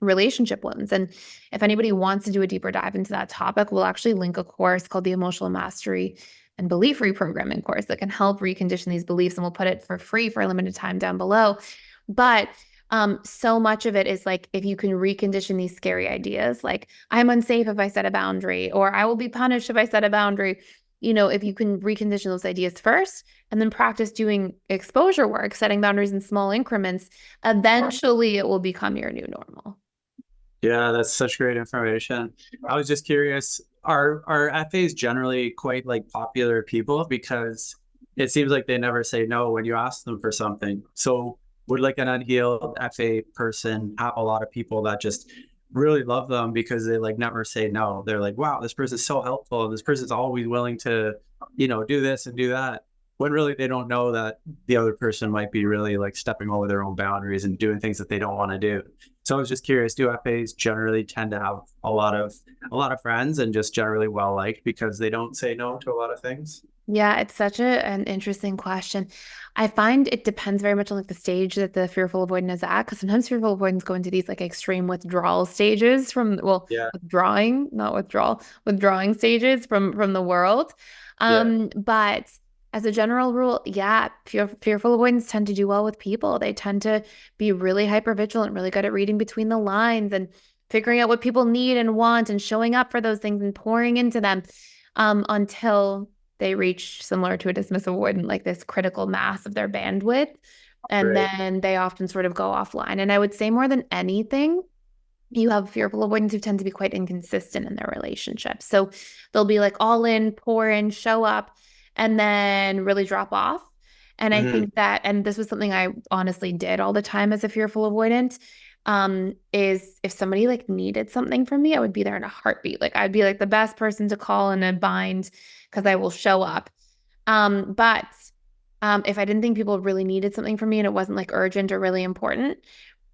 relationship wounds. And if anybody wants to do a deeper dive into that topic, we'll actually link a course called the Emotional Mastery and Belief Reprogramming course that can help recondition these beliefs. And we'll put it for free for a limited time down below. But so much of it is like, if you can recondition these scary ideas, like I'm unsafe if I set a boundary, or I will be punished if I set a boundary. If you can recondition those ideas first and then practice doing exposure work, setting boundaries in small increments, eventually it will become your new normal. Yeah, that's such great information. I was just curious, are FAs generally quite like popular people? Because it seems like they never say no when you ask them for something. So would like an unhealed FA person have a lot of people that just really love them because they like never say no? They're like, wow, this person's so helpful. This person's always willing to, do this and do that. When really they don't know that the other person might be really like stepping over their own boundaries and doing things that they don't want to do. So I was just curious, do FAs generally tend to have a lot of friends and just generally well liked because they don't say no to a lot of things? Yeah, it's such an interesting question. I find it depends very much on like the stage that the fearful avoidant is at, because sometimes fearful avoidants go into these like extreme withdrawal stages from, withdrawing, not withdrawal, withdrawing stages from the world. But as a general rule, fearful avoidants tend to do well with people. They tend to be really hypervigilant, really good at reading between the lines and figuring out what people need and want and showing up for those things and pouring into them until they reach, similar to a dismissive avoidant, like this critical mass of their bandwidth. And then they often sort of go offline. And I would say more than anything, you have fearful avoidants who tend to be quite inconsistent in their relationships. So they'll be like all in, pour in, show up, and then really drop off. And I Mhm. think that, and this was something I honestly did all the time as a fearful avoidant, is if somebody like needed something from me, I would be there in a heartbeat. Like I'd be like the best person to call in a bind because I will show up. But if I didn't think people really needed something from me and it wasn't like urgent or really important,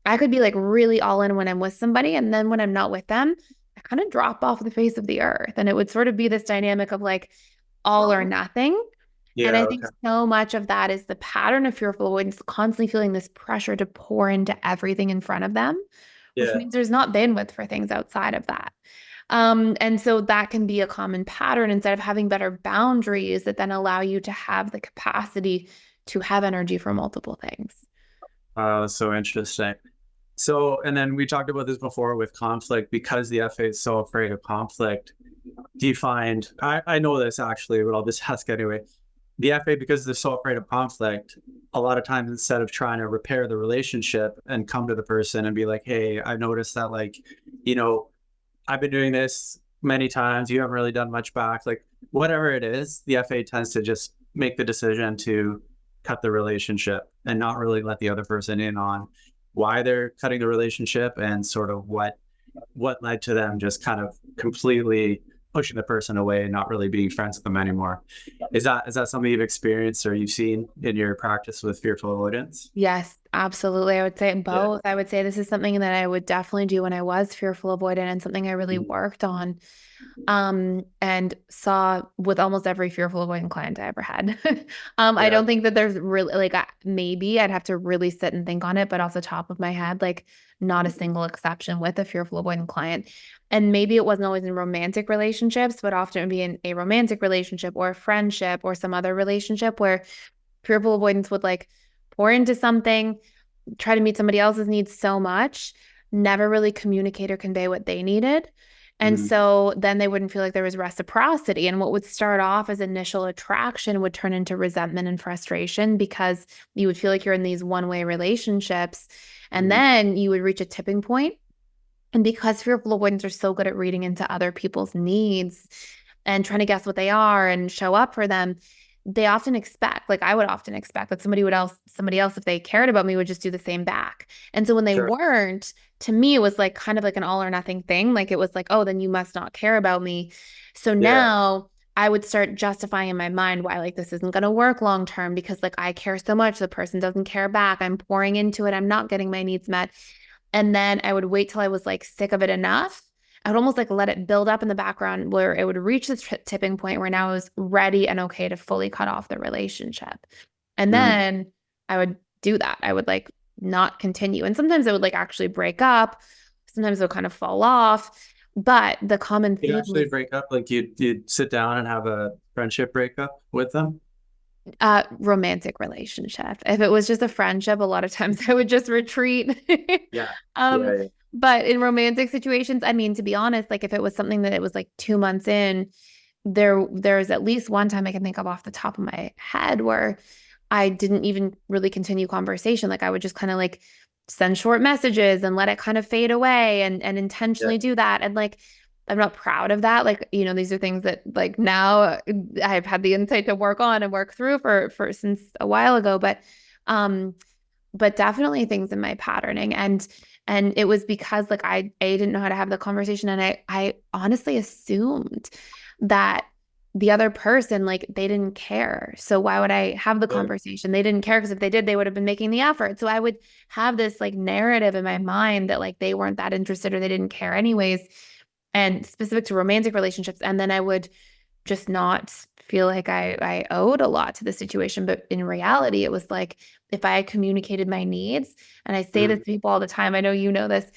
I could be like really all in when I'm with somebody. And then when I'm not with them, I kind of drop off the face of the earth. And it would sort of be this dynamic of like all or nothing. And Yeah. I think Okay. so much of that is the pattern of fearful avoidance, constantly feeling this pressure to pour into everything in front of them, which Yeah. means there's not bandwidth for things outside of that. And so that can be a common pattern instead of having better boundaries that then allow you to have the capacity to have energy for multiple things. So interesting. So, and then we talked about this before with conflict, because the FA is so afraid of conflict. Do you find, I know this actually, but I'll just ask anyway. The FA, because they're so afraid of conflict, a lot of times instead of trying to repair the relationship and come to the person and be like, hey, I noticed that, like, you know, I've been doing this many times. You haven't really done much back. Like, whatever it is, the FA tends to just make the decision to cut the relationship and not really let the other person in on why they're cutting the relationship and sort of what led to them just kind of completely pushing the person away and not really being friends with them anymore. Is that something you've experienced or you've seen in your practice with fearful avoidance? Yes, absolutely. I would say Yeah. both. I would say this is something that I would definitely do when I was fearful avoidant and something I really Mhm. worked on. And saw with almost every fearful avoidant client I ever had. I Yeah. don't think that there's really like maybe I'd have to really sit and think on it, but off the top of my head, like not a single exception with a fearful avoidant client. And maybe it wasn't always in romantic relationships, but often it would be in a romantic relationship or a friendship or some other relationship where fearful avoidance would like pour into something, try to meet somebody else's needs so much, never really communicate or convey what they needed. And Mhm. so then they wouldn't feel like there was reciprocity. And what would start off as initial attraction would turn into resentment and frustration because you would feel like you're in these one-way relationships. And Mhm. then you would reach a tipping point. And because fearful avoidants are so good at reading into other people's needs and trying to guess what they are and show up for them, they often expect, like I would often expect that somebody else, if they cared about me, would just do the same back. And so when they Sure. weren't, to me, it was like kind of like an all or nothing thing. Like it was like, oh, then you must not care about me. So Yeah. now I would start justifying in my mind why like this isn't going to work long term because like I care so much, the person doesn't care back. I'm pouring into it. I'm not getting my needs met. And then I would wait till I was like sick of it enough. I would almost like let it build up in the background where it would reach this tipping point where now I was ready and okay to fully cut off the relationship. And Mhm. then I would do that. I would like not continue. And sometimes it would like actually break up. Sometimes it would kind of fall off. But the common You'd theme actually was break up, like you'd sit down and have a friendship breakup with them? romantic relationship. If it was just a friendship, a lot of times I would just retreat. Yeah. um, Yeah, yeah. but in romantic situations, I mean, to be honest, like if it was something that it was like 2 months in, there's at least one time I can think of off the top of my head where I didn't even really continue conversation. Like I would just kind of like send short messages and let it kind of fade away and Yeah. intentionally do that. And like I'm not proud of that. Like, you know, these are things that like now I've had the insight to work on and work through for since a while ago. Um, but definitely things in my patterning. And it was because like I didn't know how to have the conversation. And I honestly assumed that the other person, like they didn't care. So why would I have the Yeah. conversation? They didn't care because if they did, they would have been making the effort. So I would have this like narrative in my mind that like they weren't that interested or they didn't care anyways, and specific to romantic relationships. And then I would just not feel like I owed a lot to the situation. But in reality, it was like if I had communicated my needs, and I say this Mhm. to people all the time, I know you know this,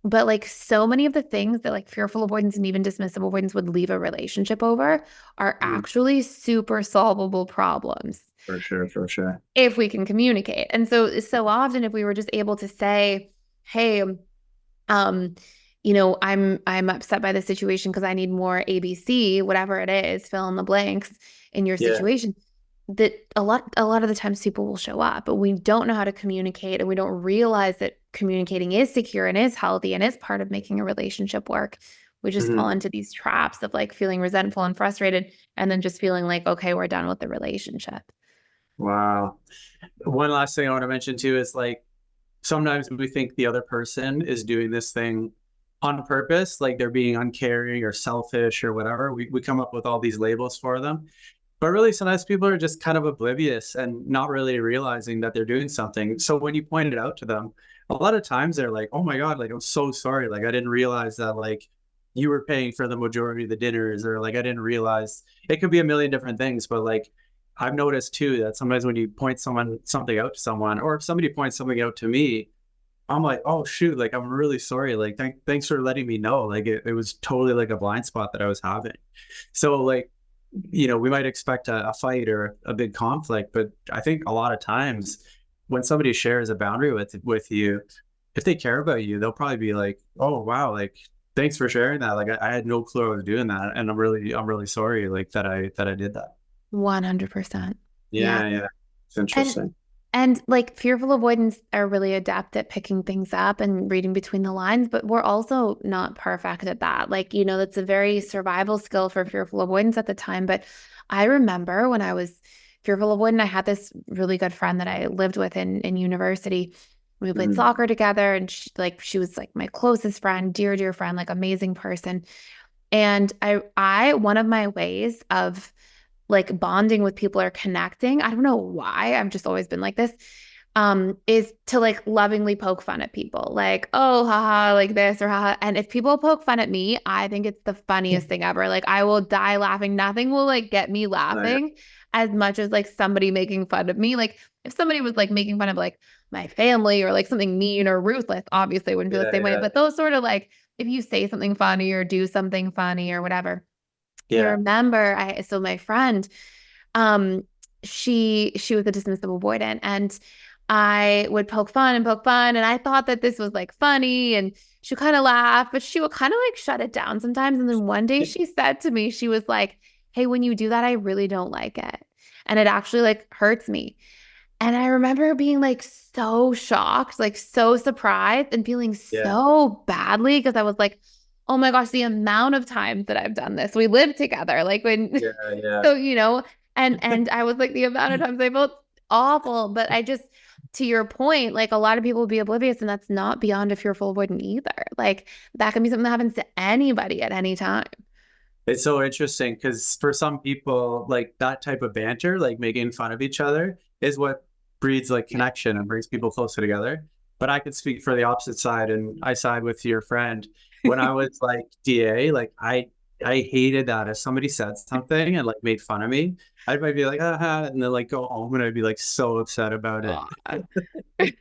but like so many of the things that like fearful avoidance and even dismissive avoidance would leave a relationship over are Mhm. actually super solvable problems For sure, for sure. if we can communicate. And so often if we were just able to say, hey, um, you know, I'm upset by the situation because I need more ABC, whatever it is, fill in the blanks in your Yeah. situation. That a lot of the times people will show up, but we don't know how to communicate and we don't realize that communicating is secure and is healthy and is part of making a relationship work, we just fall into these traps of like feeling resentful and frustrated and then just feeling like, okay, we're done with the relationship. Wow. One last thing I want to mention too is like sometimes we think the other person is doing this thing on purpose, like they're being uncaring or selfish or whatever. We come up with all these labels for them. But really, sometimes people are just kind of oblivious and not really realizing that they're doing something. So when you point it out to them, a lot of times they're like, oh my God, like, I'm so sorry. Like, I didn't realize that, like, you were paying for the majority of the dinners, or like, I didn't realize. It could be a million different things. But like, I've noticed too that sometimes when you point something out to someone, or if somebody points something out to me, I'm like, oh shoot, like, I'm really sorry. Like, thanks for letting me know. Like, it was totally like a blind spot that I was having. So like, we might expect a fight or a big conflict, but I think a lot of times when somebody shares a boundary with you, if they care about you, they'll probably be like, oh wow, like, thanks for sharing that. Like, I had no clue I was doing that, and I'm really sorry, like, that I did that. 100%. Yeah, it's interesting. And like fearful avoidants are really adept at picking things up and reading between the lines, but we're also not perfect at that. Like, that's a very survival skill for fearful avoidance at the time. But I remember when I was fearful avoidant, I had this really good friend that I lived with in university. We played soccer together, and she was like my closest friend, dear friend, like amazing person. And I one of my ways of like bonding with people or connecting, I don't know why, I've just always been like this, is to like lovingly poke fun at people. Like, oh, haha, like this or haha. And if people poke fun at me, I think it's the funniest thing ever. Like, I will die laughing. Nothing will like get me laughing as much as like somebody making fun of me. Like, if somebody was like making fun of like my family or like something mean or ruthless, obviously I wouldn't feel the same way. But those sort of like, if you say something funny or do something funny or whatever. I remember so my friend, she was a dismissive avoidant, and I would poke fun, and I thought that this was like funny, and she kind of laugh, but she would kind of like shut it down sometimes. And then one day she said to me, she was like, hey, when you do that, I really don't like it. And it actually like hurts me. And I remember being like so shocked, like so surprised and feeling so badly because I was like, oh my gosh, the amount of times that I've done this. We lived together. Like so, and I was like, the amount of times I felt awful. But I just, to your point, like a lot of people will be oblivious, and that's not beyond a fearful avoidant either. Like that can be something that happens to anybody at any time. It's so interesting because for some people, like that type of banter, like making fun of each other, is what breeds like connection and brings people closer together. But I could speak for the opposite side, and I side with your friend. When I was like DA, like I hated that if somebody said something and like made fun of me, I'd be like, and then like go home and I'd be like so upset about it.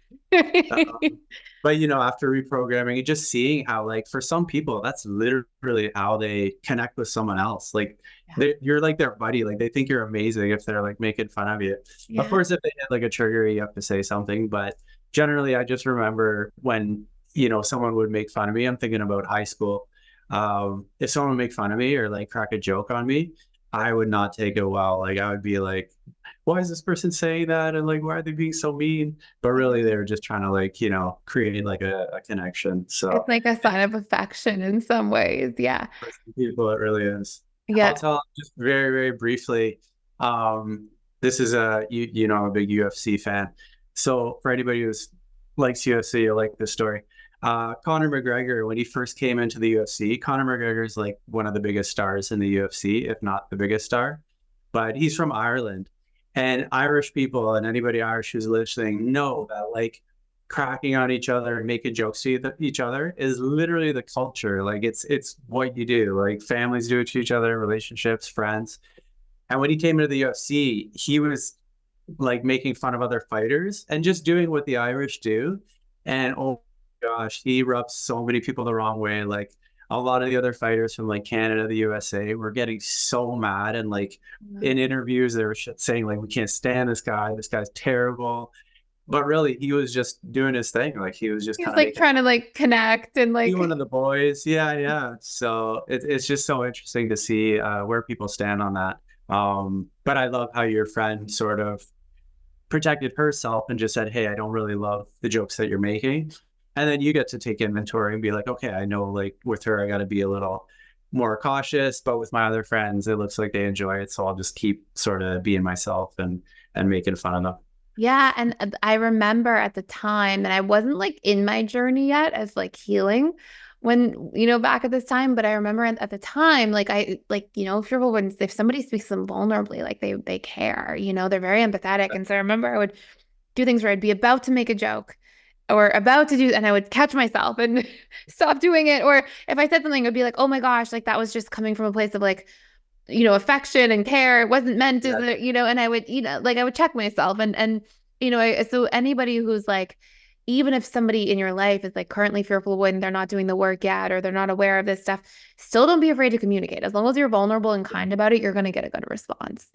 But after reprogramming and just seeing how like for some people that's literally how they connect with someone else. Like you're like their buddy. Like they think you're amazing if they're like making fun of you. Of course, if they hit like a trigger, you have to say something. But generally, I just remember when someone would make fun of me. I'm thinking about high school. If someone would make fun of me or like crack a joke on me, I would not take it well. Like I would be like, why is this person saying that? And like, why are they being so mean? But really they were just trying to like, create like a connection. So it's like a sign of affection in some ways. Yeah. For some people, it really is. Yeah. I'll tell just very, very briefly. This is I'm a big UFC fan. So for anybody who likes UFC, you'll like this story. Conor McGregor, when he first came into the UFC, Conor McGregor is like one of the biggest stars in the UFC, if not the biggest star. But he's from Ireland. And Irish people and anybody Irish who's listening know that like cracking on each other and making jokes to each other is literally the culture. Like it's what you do. Like families do it to each other, relationships, friends. And when he came into the UFC, he was like making fun of other fighters and just doing what the Irish do. And oh my gosh, he rubs so many people the wrong way. Like a lot of the other fighters from like Canada, the USA were getting so mad. And like in interviews, they were saying like, we can't stand this guy. This guy's terrible. But really, he was just doing his thing. Like he was just kind of like trying to like connect and like one of the boys. Yeah. So it's just so interesting to see where people stand on that. But I love how your friend sort of protected herself and just said, hey, I don't really love the jokes that you're making. And then you get to take inventory and be like, okay, I know like with her, I got to be a little more cautious, but with my other friends, it looks like they enjoy it. So I'll just keep sort of being myself and making fun of them. Yeah. And I remember at the time, and I wasn't like in my journey yet as like healing when, back at this time, but I remember at the time, like fearful when if somebody speaks to them vulnerably, like they care, they're very empathetic. And so I remember I would do things where I'd be about to make a joke or about to do, and I would catch myself and stop doing it. Or if I said something, it would be like, oh my gosh, like that was just coming from a place of like, affection and care. It wasn't meant as, and I would, like I would check myself and, so anybody who's like, even if somebody in your life is like currently fearful when they're not doing the work yet, or they're not aware of this stuff, still don't be afraid to communicate. As long as you're vulnerable and kind about it, you're going to get a good response.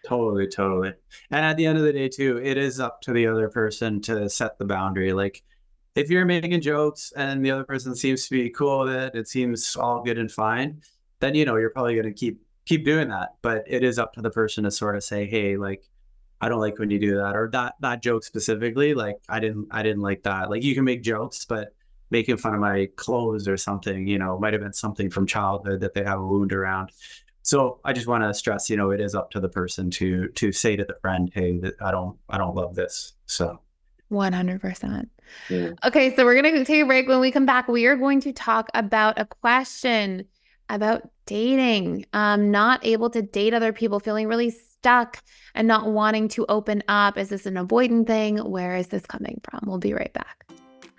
Totally, totally. And at the end of the day too, it is up to the other person to set the boundary. Like if you're making jokes and the other person seems to be cool with it, it seems all good and fine, then, you're probably going to keep doing that. But it is up to the person to sort of say, hey, like, I don't like when you do that, or that joke specifically. Like, I didn't like that. Like, you can make jokes, but making fun of my clothes or something, might have been something from childhood that they have a wound around. So I just want to stress, it is up to the person to say to the friend, hey, I don't love this. So 100%. yeah. Okay, so we're going to take a break. When we come back, we are going to talk about a question about dating, not able to date other people, feeling really stuck and not wanting to open up. Is this an avoidant thing? Where is this coming from? We'll be right back.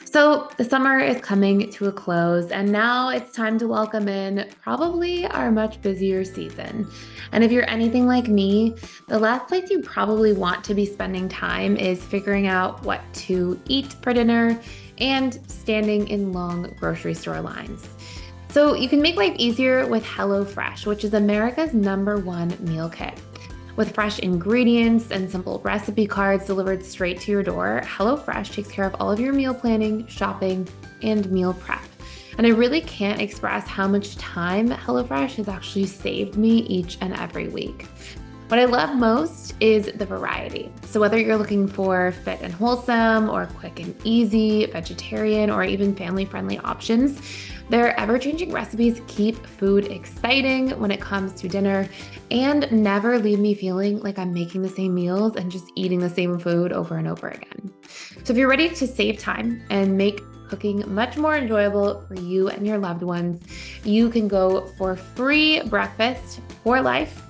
So the summer is coming to a close, and now it's time to welcome in probably our much busier season. And if you're anything like me, the last place you probably want to be spending time is figuring out what to eat for dinner and standing in long grocery store lines. So you can make life easier with HelloFresh, which is America's #1 meal kit. With fresh ingredients and simple recipe cards delivered straight to your door, HelloFresh takes care of all of your meal planning, shopping, and meal prep. And I really can't express how much time HelloFresh has actually saved me each and every week. What I love most is the variety. So whether you're looking for fit and wholesome, or quick and easy, vegetarian, or even family-friendly options, their ever-changing recipes keep food exciting when it comes to dinner and never leave me feeling like I'm making the same meals and just eating the same food over and over again. So if you're ready to save time and make cooking much more enjoyable for you and your loved ones, you can go for free breakfast for life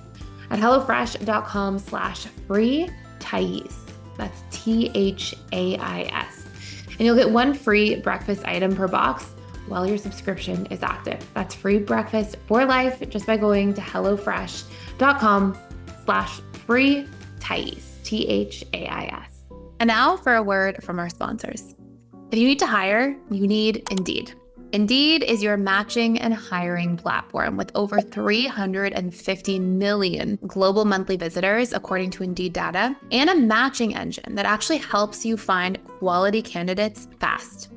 at hellofresh.com/free Thais. That's THAIS. And you'll get one free breakfast item per box while your subscription is active. That's free breakfast for life just by going to hellofresh.com/free Thais, THAIS. And now for a word from our sponsors. If you need to hire, you need Indeed. Indeed is your matching and hiring platform with over 350 million global monthly visitors, according to Indeed data, and a matching engine that actually helps you find quality candidates fast.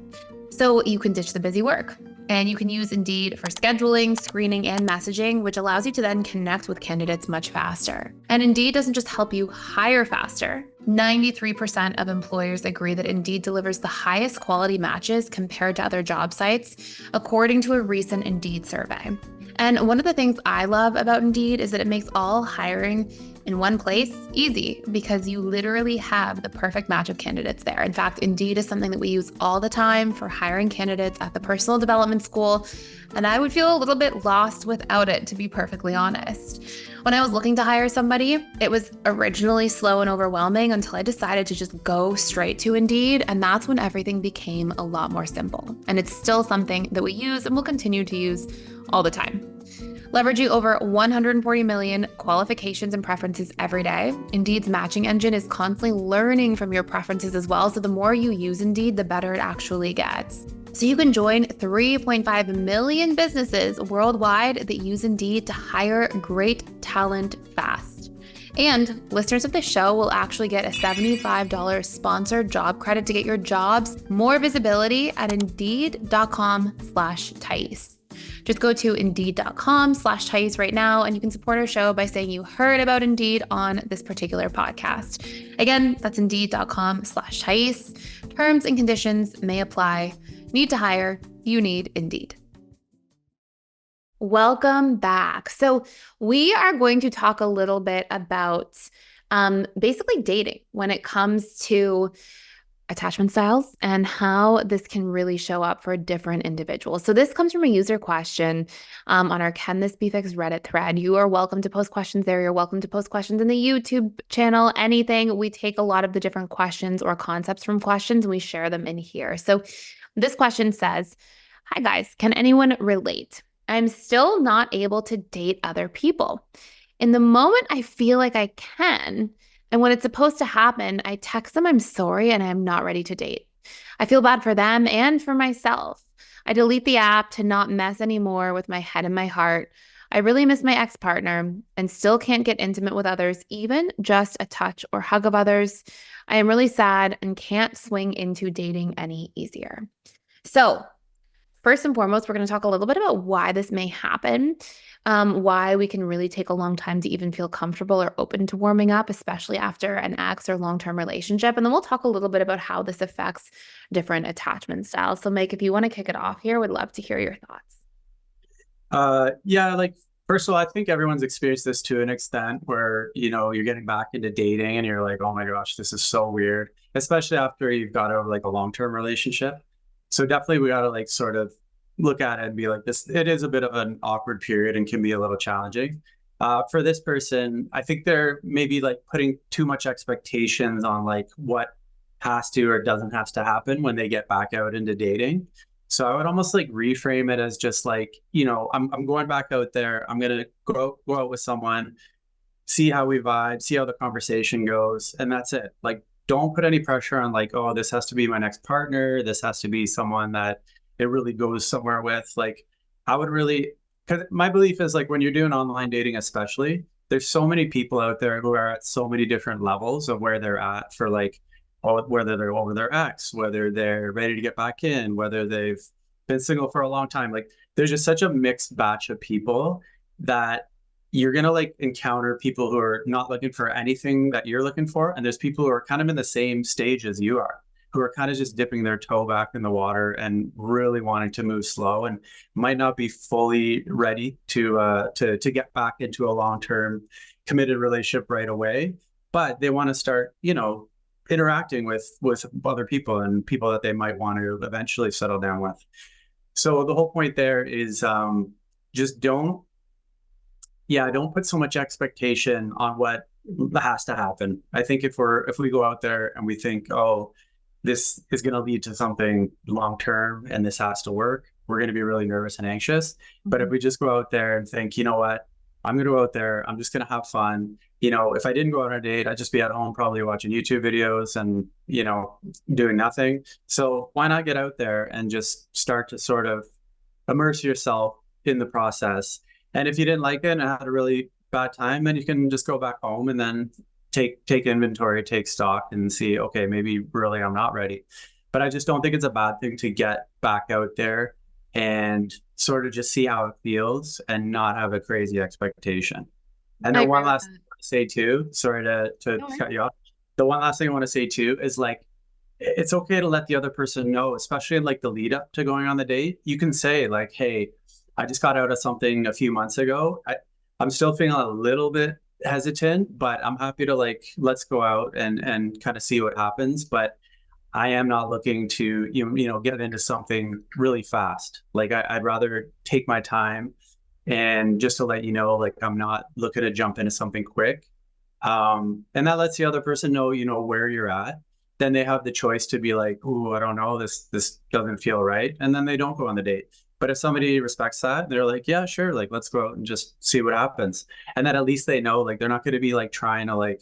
So you can ditch the busy work, and you can use Indeed for scheduling, screening, and messaging, which allows you to then connect with candidates much faster. And Indeed doesn't just help you hire faster. 93% of employers agree that Indeed delivers the highest quality matches compared to other job sites, according to a recent Indeed survey. And one of the things I love about Indeed is that it makes all hiring in one place easy, because you literally have the perfect match of candidates there. In fact, Indeed is something that we use all the time for hiring candidates at the personal development school, and I would feel a little bit lost without it, to be perfectly honest. When I was looking to hire somebody, it was originally slow and overwhelming until I decided to just go straight to Indeed, and that's when everything became a lot more simple. And it's still something that we use and will continue to use all the time. Leveraging over 140 million qualifications and preferences every day, Indeed's matching engine is constantly learning from your preferences as well, so the more you use Indeed, the better it actually gets. So you can join 3.5 million businesses worldwide that use Indeed to hire great talent fast. And listeners of the show will actually get a $75 sponsored job credit to get your jobs more visibility at Indeed.com/Thais. Just go to Indeed.com/Thais right now, and you can support our show by saying you heard about Indeed on this particular podcast. Again, that's Indeed.com/Thais. Terms and conditions may apply. Need to hire, you need Indeed. Welcome back. So we are going to talk a little bit about basically dating when it comes to attachment styles and how this can really show up for different individuals. So this comes from a user question on our Can This Be Fixed Reddit thread. You are welcome to post questions there. You're welcome to post questions in the YouTube channel, anything. We take a lot of the different questions or concepts from questions and we share them in here. So this question says, hi guys, can anyone relate? I'm still not able to date other people. In the moment I feel like I can, and when it's supposed to happen, I text them I'm sorry and I'm not ready to date. I feel bad for them and for myself. I delete the app to not mess anymore with my head and my heart. I really miss my ex-partner and still can't get intimate with others, even just a touch or hug of others. I am really sad and can't swing into dating any easier. So first and foremost, we're going to talk a little bit about why this may happen, why we can really take a long time to even feel comfortable or open to warming up, especially after an ex or long-term relationship. And then we'll talk a little bit about how this affects different attachment styles. So Mike, if you want to kick it off here, would love to hear your thoughts. Yeah, like first of all, I think everyone's experienced this to an extent where, you're getting back into dating and you're like, oh my gosh, this is so weird, especially after you've got over like a long-term relationship. So definitely we got to like sort of look at it and be like this, it is a bit of an awkward period and can be a little challenging. For this person, I think they're maybe like putting too much expectations on like what has to or doesn't have to happen when they get back out into dating. So I would almost like reframe it as just like, I'm going back out there. I'm going to go out with someone, see how we vibe, see how the conversation goes. And that's it. Like, don't put any pressure on like, oh, this has to be my next partner. This has to be someone that it really goes somewhere with. Like, I would really, because my belief is like when you're doing online dating, especially, there's so many people out there who are at so many different levels of where they're at for like, whether they're over their ex, whether they're ready to get back in, whether they've been single for a long time. Like, there's just such a mixed batch of people that you're going to like encounter people who are not looking for anything that you're looking for. And there's people who are kind of in the same stage as you are, who are kind of just dipping their toe back in the water and really wanting to move slow and might not be fully ready to get back into a long-term committed relationship right away. But they want to start, interacting with other people and people that they might want to eventually settle down with. So the whole point there is just don't put so much expectation on what has to happen. I think if we go out there and we think, oh, this is going to lead to something long-term and this has to work, we're going to be really nervous and anxious. But if we just go out there and think, you know what, I'm going to go out there, I'm just going to have fun. If I didn't go on a date, I'd just be at home probably watching YouTube videos and, doing nothing. So why not get out there and just start to sort of immerse yourself in the process? And if you didn't like it and had a really bad time, then you can just go back home and then take inventory, take stock and see, okay, maybe really I'm not ready. But I just don't think it's a bad thing to get back out there and sort of just see how it feels and not have a crazy expectation. And then one last thing I want to say too, sorry to cut you off. The one last thing I want to say too is like, it's okay to let the other person know, especially in like the lead up to going on the date. You can say like, hey, I just got out of something a few months ago. I'm still feeling a little bit hesitant, but I'm happy to like, let's go out and kind of see what happens. But I am not looking to, get into something really fast. Like I'd rather take my time and just to let you know, like I'm not looking to jump into something quick. And that lets the other person know, where you're at. Then they have the choice to be like, ooh, I don't know, this doesn't feel right. And then they don't go on the date. But if somebody respects that, they're like, yeah, sure. Like, let's go out and just see what happens. And then at least they know, like, they're not going to be like trying to like,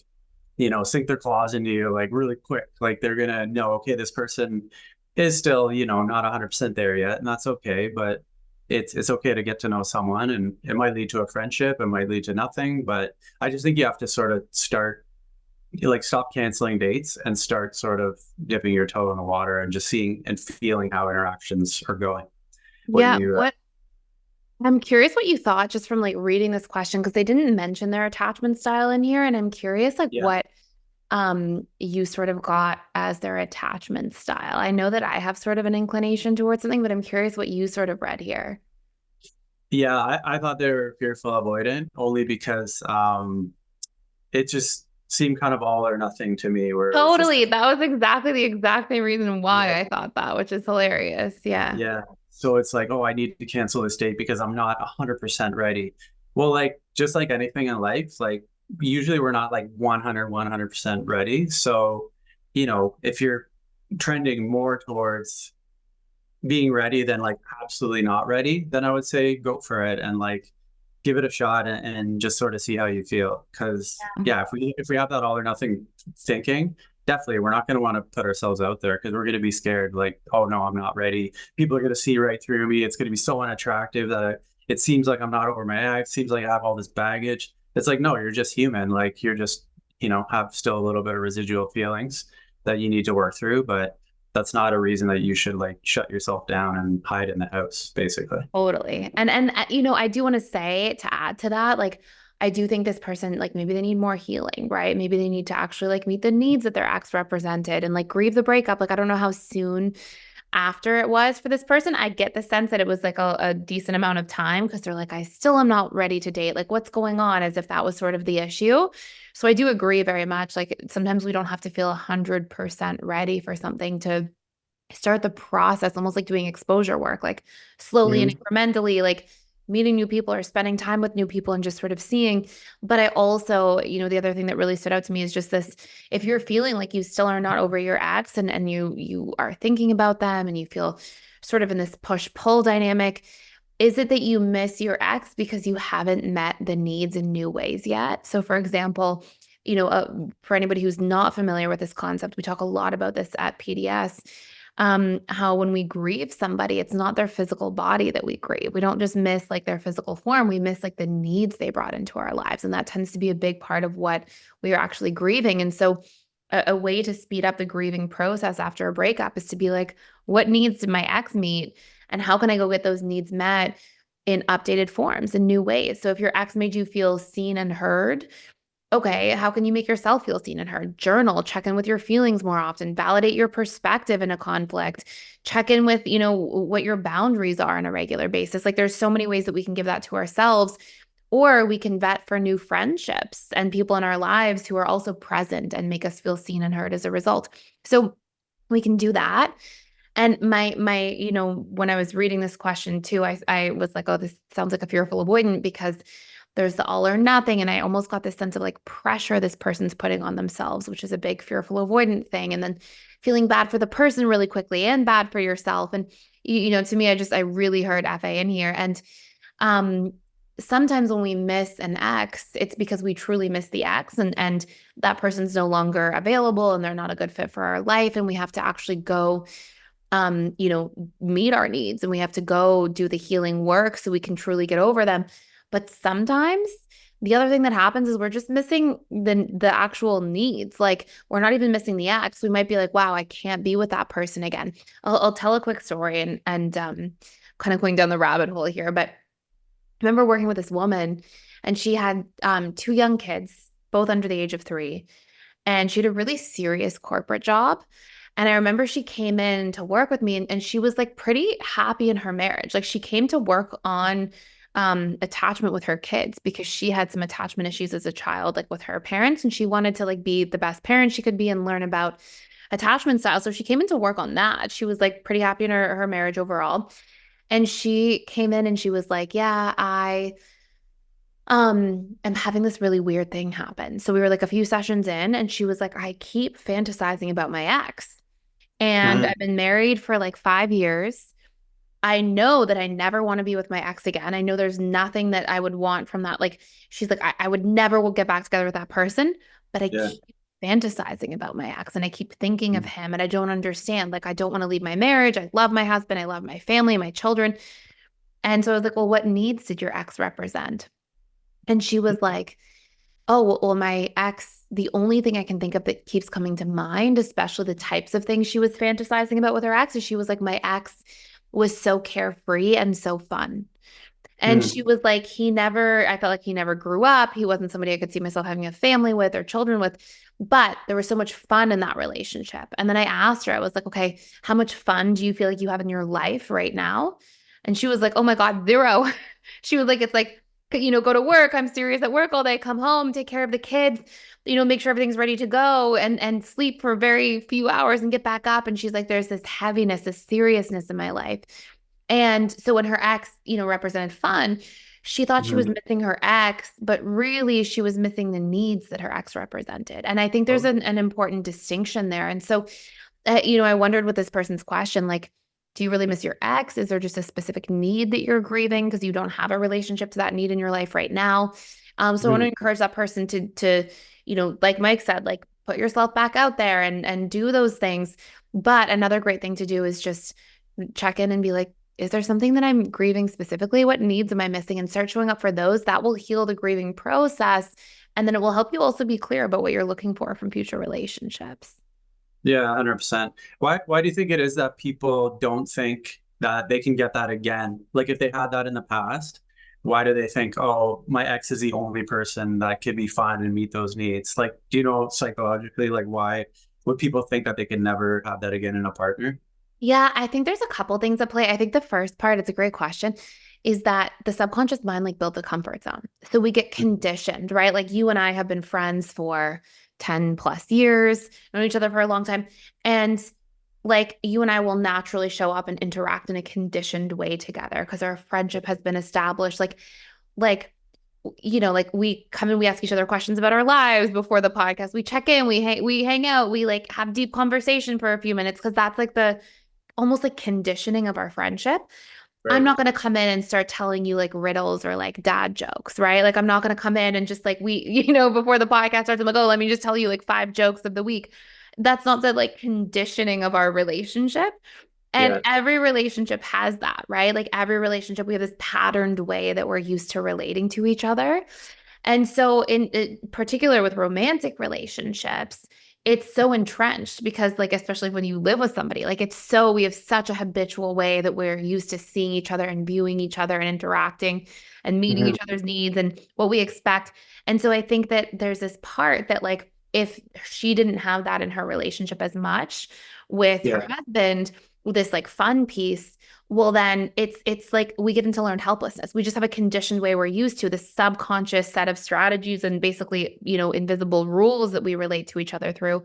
sink their claws into you like really quick. Like they're going to know, okay, this person is still, not 100% there yet. And that's okay. But it's okay to get to know someone and it might lead to a friendship. It might lead to nothing. But I just think you have to sort of start, like stop canceling dates and start sort of dipping your toe in the water and just seeing and feeling how interactions are going. I'm curious what you thought just from like reading this question, because they didn't mention their attachment style in here. And I'm curious, like you sort of got as their attachment style. I know that I have sort of an inclination towards something, but I'm curious what you sort of read here. Yeah, I thought they were fearful avoidant only because it just seemed kind of all or nothing to me, where it was just Totally. That was exactly the exact same reason yeah, why I thought that, which is hilarious. Yeah. yeah. So it's like, oh, I need to cancel this date because I'm not 100% ready. Well, like just like anything in life, like usually we're not like 100% ready. So, if you're trending more towards being ready than like absolutely not ready, then I would say go for it and like give it a shot and just sort of see how you feel. Because yeah, if we have that all or nothing thinking, definitely we're not going to want to put ourselves out there because we're going to be scared. Like, oh no, I'm not ready. People are going to see right through me. It's going to be so unattractive that it seems like I'm not over my ex. Seems like I have all this baggage. It's like no, you're just human. Like you're just have still a little bit of residual feelings that you need to work through, but that's not a reason that you should like shut yourself down and hide in the house, basically. Totally. And I do want to say to add to that, like I do think this person, like maybe they need more healing, right? Maybe they need to actually like meet the needs that their ex represented and like grieve the breakup. Like I don't know how soon after it was for this person. I get the sense that it was like a decent amount of time because they're like, I still am not ready to date. Like, what's going on? As if that was sort of the issue. So I do agree very much. Like, sometimes we don't have to feel 100% ready for something to start the process, almost like doing exposure work, like slowly and Mhm. incrementally, like meeting new people or spending time with new people and just sort of seeing. But I also, the other thing that really stood out to me is just this, if you're feeling like you still are not over your ex and you are thinking about them and you feel sort of in this push-pull dynamic, is it that you miss your ex because you haven't met the needs in new ways yet? So for example, for anybody who's not familiar with this concept, we talk a lot about this at PDS, how when we grieve somebody, it's not their physical body that we grieve. We don't just miss like their physical form, we miss like the needs they brought into our lives. And that tends to be a big part of what we are actually grieving. And so a way to speed up the grieving process after a breakup is to be like, what needs did my ex meet? And how can I go get those needs met in updated forms, in new ways? So if your ex made you feel seen and heard, okay, how can you make yourself feel seen and heard? Journal, check in with your feelings more often, validate your perspective in a conflict, check in with, what your boundaries are on a regular basis. Like there's so many ways that we can give that to ourselves, or we can vet for new friendships and people in our lives who are also present and make us feel seen and heard as a result. So we can do that. And when I was reading this question too, I was like, oh, this sounds like a fearful avoidant because there's the all or nothing. And I almost got this sense of like pressure this person's putting on themselves, which is a big fearful avoidant thing. And then feeling bad for the person really quickly and bad for yourself. And, to me, I really heard FA in here. And um, sometimes when we miss an ex, it's because we truly miss the ex and that person's no longer available and they're not a good fit for our life. And we have to actually go meet our needs and we have to go do the healing work so we can truly get over them. But sometimes the other thing that happens is we're just missing the actual needs. Like we're not even missing the ex. We might be like, wow, I can't be with that person again. I'll tell a quick story and kind of going down the rabbit hole here. But I remember working with this woman and she had two young kids, both under the age of 3. And she had a really serious corporate job. And I remember she came in to work with me and she was like pretty happy in her marriage. Like she came to work on attachment with her kids because she had some attachment issues as a child, like with her parents. And she wanted to like be the best parent she could be and learn about attachment style. So she came in to work on that. She was like pretty happy in her marriage overall. And she came in and she was like, yeah, I am having this really weird thing happen. So we were like a few sessions in and she was like, I keep fantasizing about my ex. And Mhm. I've been married for like 5 years. I know that I never want to be with my ex again. I know there's nothing that I would want from that. Like, she's like, I would never will get back together with that person, but I Yeah. keep fantasizing about my ex and I keep thinking of Mhm. him and I don't understand. Like, I don't want to leave my marriage. I love my husband. I love my family, my children. And so I was like, well, what needs did your ex represent? And she was like, oh, well, my ex, the only thing I can think of that keeps coming to mind, especially the types of things she was fantasizing about with her ex, is she was like, my ex was so carefree and so fun. And she Mhm. was like, I felt like he never grew up. He wasn't somebody I could see myself having a family with or children with. But there was so much fun in that relationship. And then I asked her, I was like, okay, how much fun do you feel like you have in your life right now? And she was like, oh my God, zero. She was like, it's like, go to work. I'm serious at work all day, come home, take care of the kids, make sure everything's ready to go and sleep for very few hours and get back up. And she's like, there's this heaviness, this seriousness in my life. And so when her ex, represented fun, she thought she was Mhm. missing her ex, but really she was missing the needs that her ex represented. And I think there's Oh, an important distinction there. And so, I wondered with this person's question, like, do you really miss your ex? Is there just a specific need that you're grieving because you don't have a relationship to that need in your life right now? So I want to mhm. encourage that person to, like Mike said, like put yourself back out there and do those things. But another great thing to do is just check in and be like, is there something that I'm grieving specifically? What needs am I missing? And start showing up for those. That will heal the grieving process. And then it will help you also be clear about what you're looking for from future relationships. Yeah, 100%. Why do you think it is that people don't think that they can get that again? Like if they had that in the past, why do they think, oh, my ex is the only person that could be fun and meet those needs? Like, do you know psychologically, like why would people think that they can never have that again in a partner? Yeah, I think there's a couple things at play. I think the first part, it's a great question, is that the subconscious mind like builds a comfort zone. So we get conditioned, right? Like you and I have been friends for 10 plus years, known each other for a long time. And like you and I will naturally show up and interact in a conditioned way together because our friendship has been established. Like, like we come and we ask each other questions about our lives before the podcast. We check in, we hang out, we like have deep conversation for a few minutes because that's like the almost like conditioning of our friendship. I'm Right. not going to come in and start telling you like riddles or like dad jokes, right? Like I'm not going to come in and just like before the podcast starts, I'm like, oh, let me just tell you like 5 jokes of the week. That's not the like conditioning of our relationship. And Yeah. every relationship has that, right? Like every relationship, we have this patterned way that we're used to relating to each other. And so, in particular with romantic relationships, it's so entrenched because, like, especially when you live with somebody, like, we have such a habitual way that we're used to seeing each other and viewing each other and interacting and meeting Mhm. each other's needs and what we expect. And so, I think that there's this part that, like, if she didn't have that in her relationship as much with her Yeah. husband, this like fun piece, well, then it's like we get into learned helplessness. We just have a conditioned way we're used to, the subconscious set of strategies and basically, invisible rules that we relate to each other through.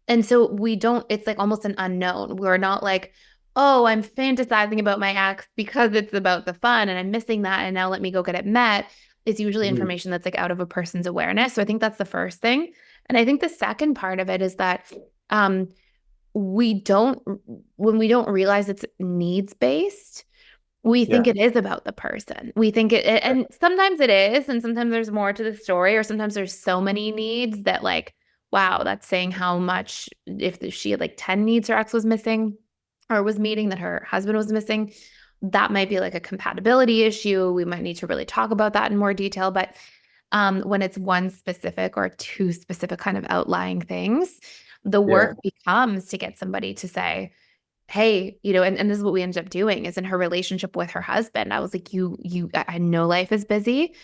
And so we don't, it's like almost an unknown. We're not like, oh, I'm fantasizing about my ex because it's about the fun and I'm missing that. And now let me go get it met. It's usually Mhm. information that's like out of a person's awareness. So I think that's the first thing. And I think the second part of it is that um, we don't, when we don't realize it's needs based, we think Yeah. it is about the person. We think and sometimes it is, and sometimes there's more to the story, or sometimes there's so many needs that, like, wow, that's saying how much, if she had like 10 needs her ex was missing or was meeting that her husband was missing, that might be like a compatibility issue. We might need to really talk about that in more detail. But when it's one specific or two specific kind of outlying things, the Yeah. work becomes to get somebody to say, hey, and this is what we ended up doing is in her relationship with her husband. I was like, I know life is busy.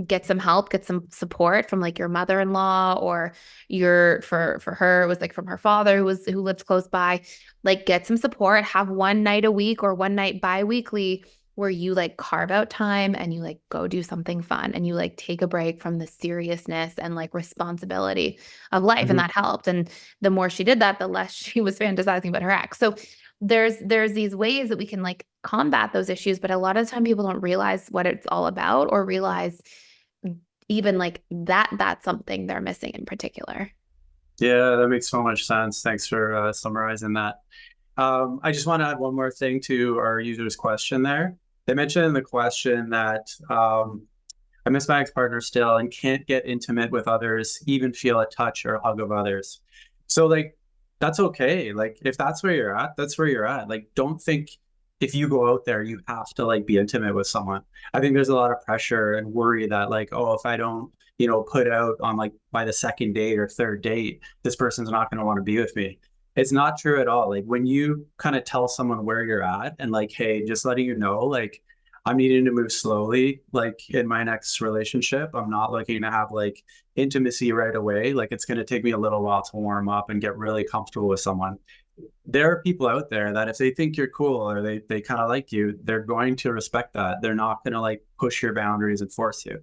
Get some help, get some support from like your mother-in-law or for her, it was like from her father who lived close by. Like get some support, have one night a week or one night bi-weekly where you like carve out time and you like go do something fun and you like take a break from the seriousness and like responsibility of life. And Mhm. that helped. And the more she did that, the less she was fantasizing about her ex. So there's these ways that we can like combat those issues, but a lot of the time people don't realize what it's all about or realize even like that's something they're missing in particular. Yeah, that makes so much sense. Thanks for summarizing that. I just want to add one more thing to our user's question there. They mentioned in the question that I miss my ex-partner still and can't get intimate with others, even feel a touch or a hug of others. So like that's okay. Like if that's where you're at, that's where you're at. Like don't think if you go out there you have to like be intimate with someone. I think there's a lot of pressure and worry that like, oh, if I don't, put out on like by the second date or third date, this person's not going to want to be with me. It's not true at all. Like when you kind of tell someone where you're at and like, hey, just letting you know, like I'm needing to move slowly. Like in my next relationship, I'm not looking to have like intimacy right away. Like it's going to take me a little while to warm up and get really comfortable with someone. There are people out there that if they think you're cool or they kind of like you, they're going to respect that. They're not going to like push your boundaries and force you.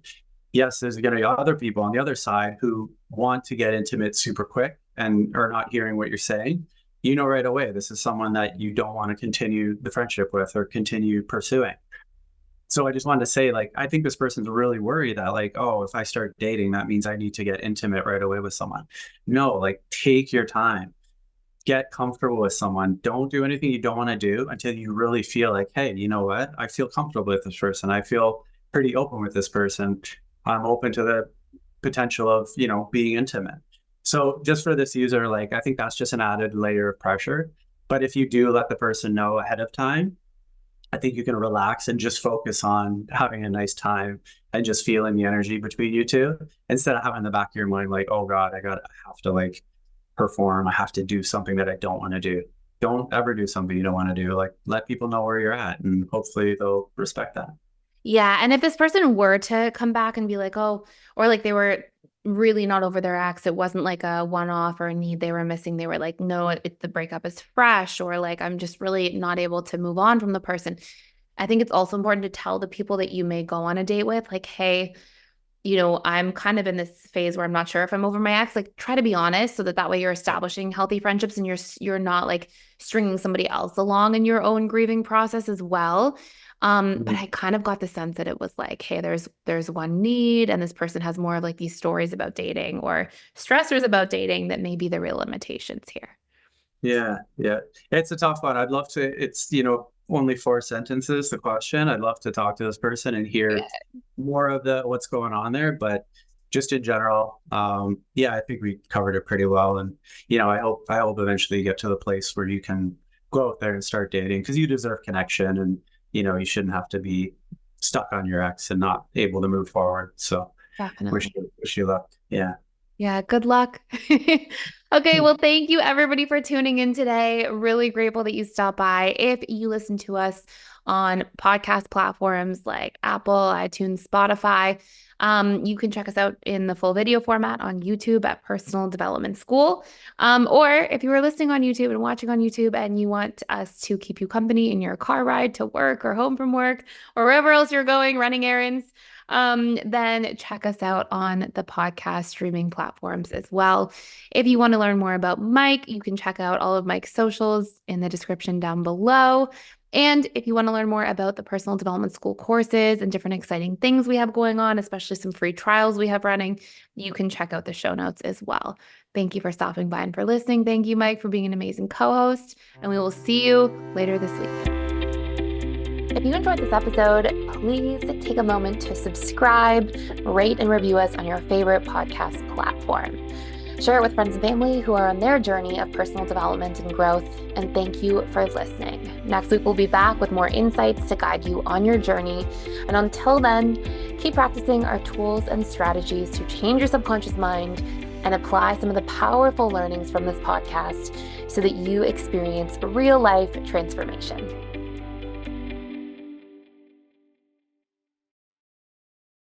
Yes, there's going to be other people on the other side who want to get intimate super quick and are not hearing what you're saying. You know right away, this is someone that you don't want to continue the friendship with or continue pursuing. So I just wanted to say, like, I think this person's really worried that, like, oh, if I start dating, that means I need to get intimate right away with someone. No, like, take your time, get comfortable with someone. Don't do anything you don't want to do until you really feel like, hey, you know what? I feel comfortable with this person. I feel pretty open with this person. I'm open to the potential of, being intimate. So just for this user, like, I think that's just an added layer of pressure. But if you do let the person know ahead of time, I think you can relax and just focus on having a nice time and just feeling the energy between you two instead of having in the back of your mind, like, oh God, I have to like perform. I have to do something that I don't want to do. Don't ever do something you don't want to do. Like, let people know where you're at and hopefully they'll respect that. Yeah. And if this person were to come back and be like, oh, or like they were really not over their ex, it wasn't like a one-off or a need they were missing. They were like, no, the breakup is fresh, or like, I'm just really not able to move on from the person. I think it's also important to tell the people that you may go on a date with, like, hey, I'm kind of in this phase where I'm not sure if I'm over my ex. Like, try to be honest so that way you're establishing healthy friendships and you're not like stringing somebody else along in your own grieving process as well. But I kind of got the sense that it was like, hey, there's one need, and this person has more of like these stories about dating or stressors about dating that may be the real limitations here. Yeah. It's a tough one. I'd love to, it's, only 4 sentences, the question. I'd love to talk to this person and hear more of what's going on there. But just in general, I think we covered it pretty well. And, I hope eventually you get to the place where you can go out there and start dating, because you deserve connection, and, you shouldn't have to be stuck on your ex and not able to move forward. So definitely wish you luck. Yeah. Yeah, good luck. Okay, well, thank you everybody for tuning in today. Really grateful that you stopped by. If you listen to us on podcast platforms like Apple, iTunes, Spotify, you can check us out in the full video format on YouTube at Personal Development School. Or if you are listening on YouTube and watching on YouTube and you want us to keep you company in your car ride to work or home from work or wherever else you're going, running errands, then check us out on the podcast streaming platforms as well. If you want to learn more about Mike, you can check out all of Mike's socials in the description down below. And if you want to learn more about the Personal Development School courses and different exciting things we have going on, especially some free trials we have running, you can check out the show notes as well. Thank you for stopping by and for listening. Thank you, Mike, for being an amazing co-host, and we will see you later this week. If you enjoyed this episode, please take a moment to subscribe, rate, and review us on your favorite podcast platform. Share it with friends and family who are on their journey of personal development and growth, and thank you for listening. Next week, we'll be back with more insights to guide you on your journey. And until then, keep practicing our tools and strategies to change your subconscious mind and apply some of the powerful learnings from this podcast so that you experience real life transformation.